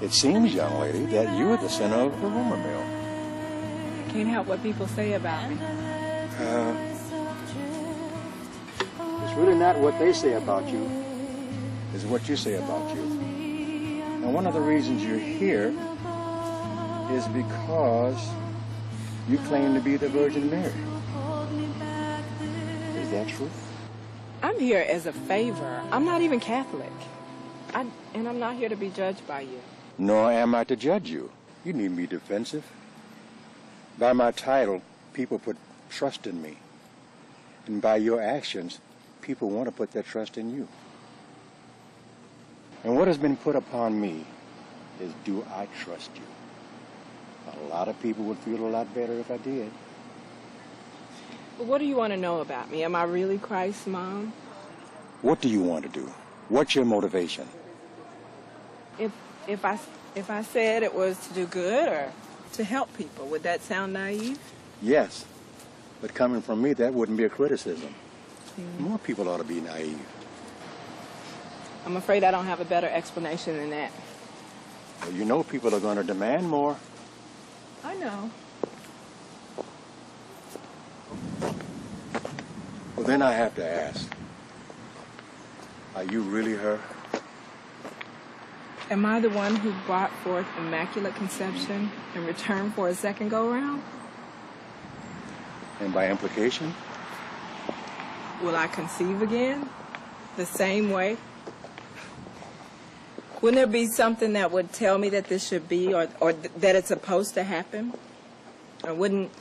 It seems, young lady, that you're the center of the rumor mill. I can't help what people say about me. It's really not what they say about you. It's what you say about you. And one of the reasons you're here is because you claim to be the Virgin Mary. Is that true? I'm here as a favor. I'm not even Catholic. And I'm not here to be judged by you. Nor am I to judge you. You needn't be defensive. By my title, people put trust in me. And by your actions, people want to put their trust in you. And what has been put upon me is, do I trust you? A lot of people would feel a lot better if I did. But what do you want to know about me? Am I really Christ's mom? What do you want to do? What's your motivation? If I said it was to do good or to help people, would that sound naive? Yes. But coming from me, that wouldn't be a criticism. More people ought to be naive. I'm afraid I don't have a better explanation than that. Well, you know people are going to demand more. I know. Well, then I have to ask, are you really her? Am I the one who brought forth immaculate conception in return for a second go-around? And by implication? Will I conceive again? The same way? Wouldn't there be something that would tell me that this should be or that it's supposed to happen? Or wouldn't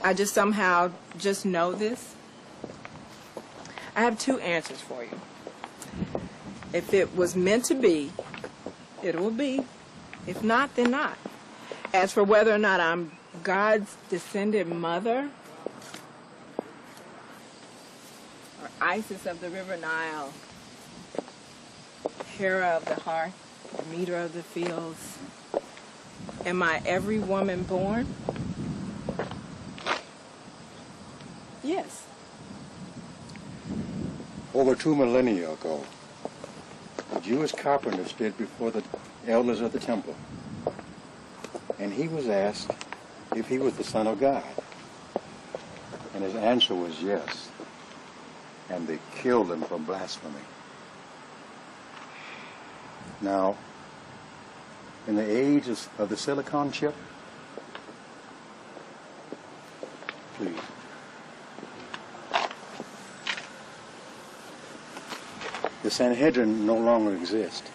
I just somehow just know this? I have two answers for you. If it was meant to be, it will be. If not, then not. As for whether or not I'm God's descended mother, or Isis of the River Nile, Hera of the hearth, Demeter of the fields, am I every woman born? Yes. Over 2 millennia ago, a Jewish carpenter stood before the elders of the temple, and he was asked if he was the Son of God. And his answer was yes, and they killed him for blasphemy. Now, in the age of the silicon chip, please. The Sanhedrin no longer exists.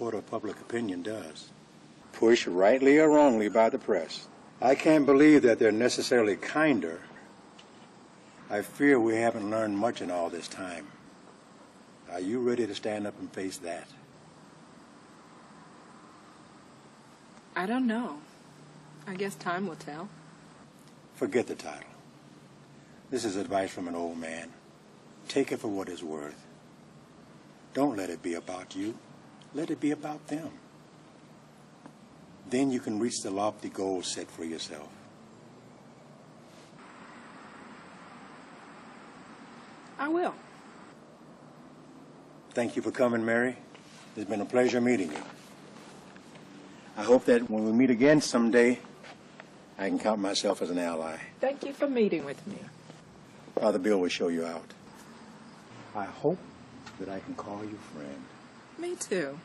court of public opinion does. Pushed rightly or wrongly by the press. I can't believe that they're necessarily kinder. I fear we haven't learned much in all this time. Are you ready to stand up and face that? I don't know. I guess time will tell. Forget the title. This is advice from an old man. Take it for what it's worth. Don't let it be about you. Let it be about them. Then you can reach the lofty goals set for yourself. I will. Thank you for coming, Mary. It's been a pleasure meeting you. I hope that when we meet again someday, I can count myself as an ally. Thank you for meeting with me. Father Bill will show you out. I hope that I can call you friend. Me too.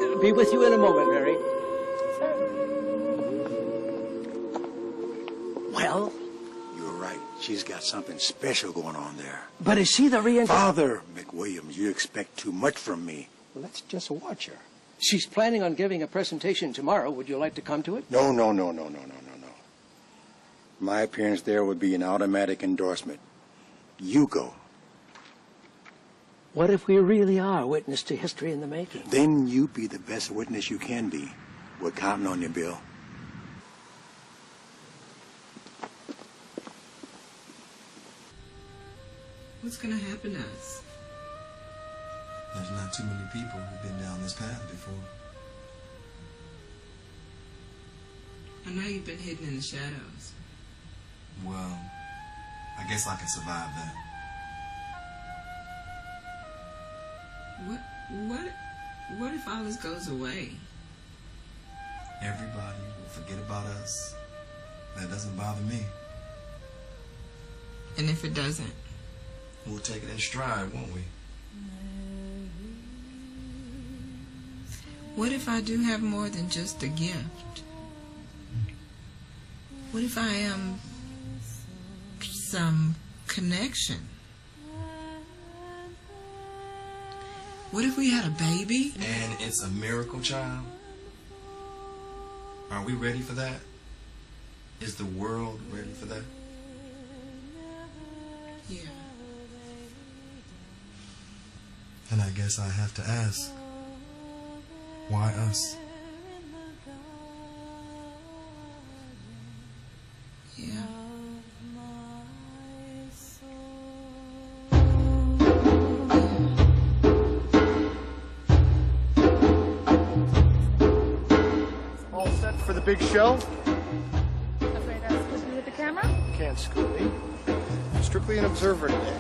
I'll be with you in a moment, Mary. Well? You're right. She's got something special going on there. But is she the reincarnation? Father McWilliams, you expect too much from me. Let's just watch her. She's planning on giving a presentation tomorrow. Would you like to come to it? No. My appearance there would be an automatic endorsement. You go. What if we really are witness to history in the making? Then you be the best witness you can be. We're counting on you, Bill. What's going to happen to us? There's not too many people who've been down this path before. I know you've been hidden in the shadows. Well, I guess I can survive that. What if all this goes away? Everybody will forget about us. That doesn't bother me. And if it doesn't? We'll take it in stride, won't we? What if I do have more than just a gift? What if I am some connection? What if we had a baby? And it's a miracle child? Are we ready for that? Is the world ready for that? Yeah. And I guess I have to ask, why us? Yeah. All set for the big show? Afraid I was with the camera? Can't school me. I'm strictly an observer today.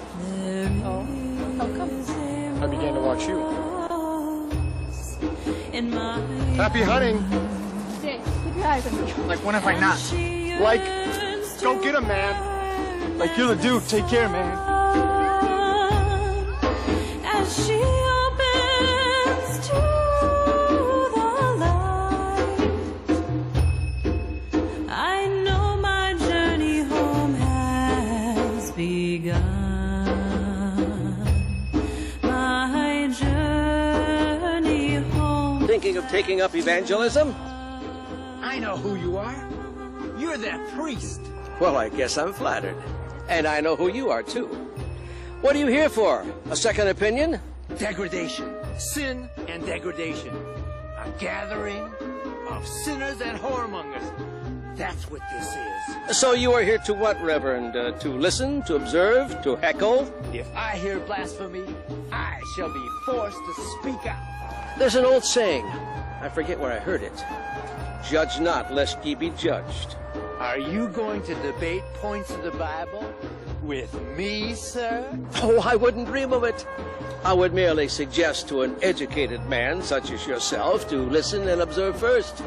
Oh. How come? I began to watch you. Happy hunting. Jake, keep your eyes on me. Like, when have I not? Like, go get him, man. Like, you're the dude. Take care, man. As she opens to the light, I know my journey home has begun. My journey home. Thinking of taking up evangelism? I know who you are. You're that priest. Well, I guess I'm flattered. And I know who you are, too. What are you here for? A second opinion? Degradation. Sin and degradation. A gathering of sinners and whoremongers. That's what this is. So you are here to what, Reverend? To listen, to observe, to heckle? If I hear blasphemy, I shall be forced to speak out. There's an old saying. I forget where I heard it. Judge not, lest ye be judged. Are you going to debate points of the Bible with me, sir? Oh, I wouldn't dream of it. I would merely suggest to an educated man such as yourself to listen and observe first,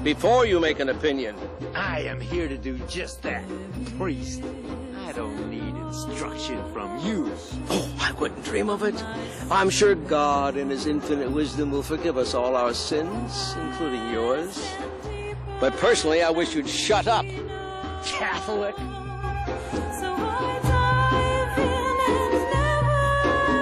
before you make an opinion. I am here to do just that, priest. I don't need instruction from you. Oh, I wouldn't dream of it. I'm sure God in His infinite wisdom will forgive us all our sins, including yours. But personally, I wish you'd shut up. Catholic. So I dive in and never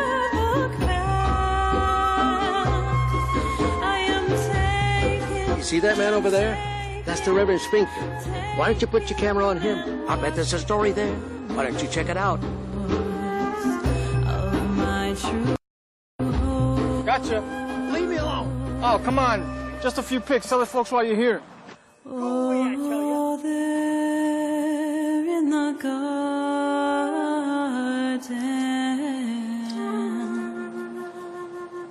See that man over there? That's the Reverend Sphincter. Why don't you put your camera on him? I bet there's a story there. Why don't you check it out? Gotcha. Leave me alone. Oh, come on. Just a few pics. Tell the folks why you're here. Oh, there in the garden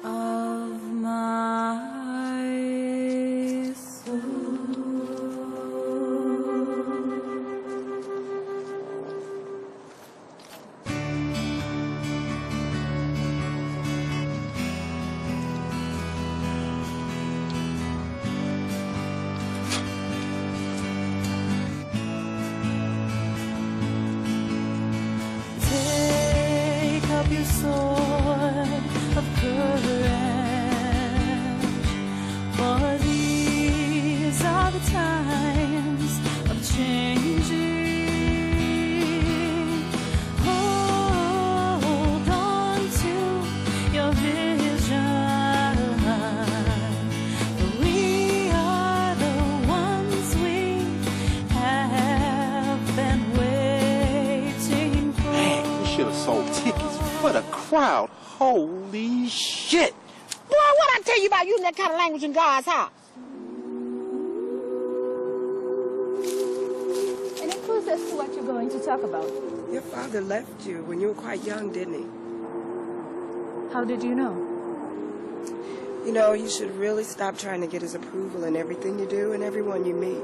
of my soul. Take up your sword of courage, for these are the times of changing. Hold on to your vision, for we are the ones we have been waiting for. We should have sold tickets for the crowd. Holy shit. Boy, what I tell you about using that kind of language in God's house? Any clues as to what you're going to talk about? Your father left you when you were quite young, didn't he? How did you know? You know, you should really stop trying to get his approval in everything you do and everyone you meet.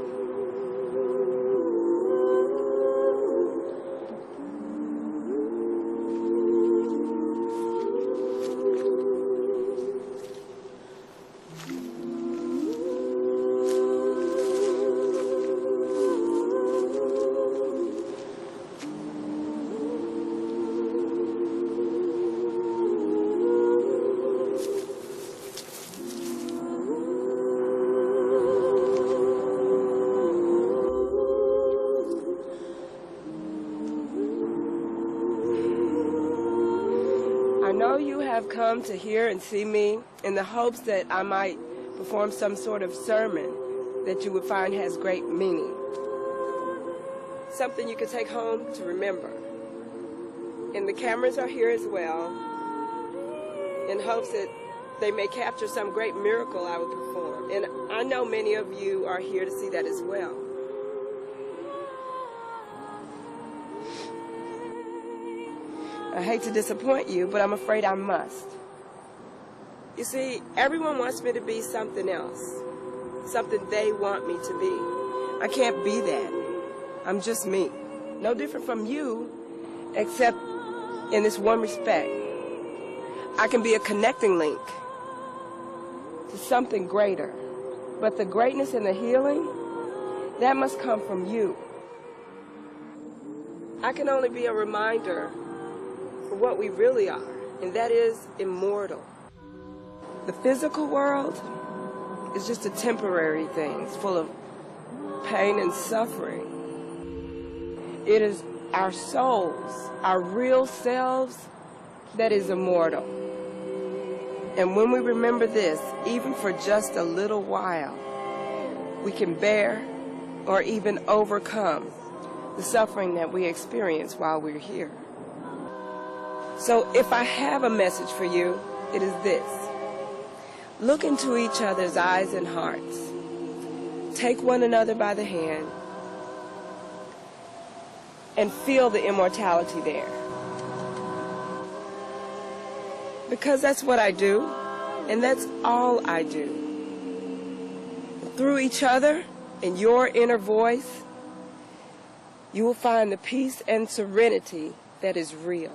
I know you have come to hear and see me in the hopes that I might perform some sort of sermon that you would find has great meaning. Something you can take home to remember. And the cameras are here as well, in hopes that they may capture some great miracle I would perform. And I know many of you are here to see that as well. I hate to disappoint you, but I'm afraid I must. You see, everyone wants me to be something else, something they want me to be. I can't be that. I'm just me. No different from you, except in this one respect. I can be a connecting link to something greater. But the greatness and the healing, that must come from you. I can only be a reminder for what we really are, and that is immortal. The physical world is just a temporary thing. It's full of pain and suffering. It is our souls, our real selves, that is immortal. And when we remember this, even for just a little while, we can bear or even overcome the suffering that we experience while we're here. So if I have a message for you, it is this. Look into each other's eyes and hearts. Take one another by the hand and feel the immortality there. Because that's what I do, and that's all I do. Through each other and your inner voice, you will find the peace and serenity that is real.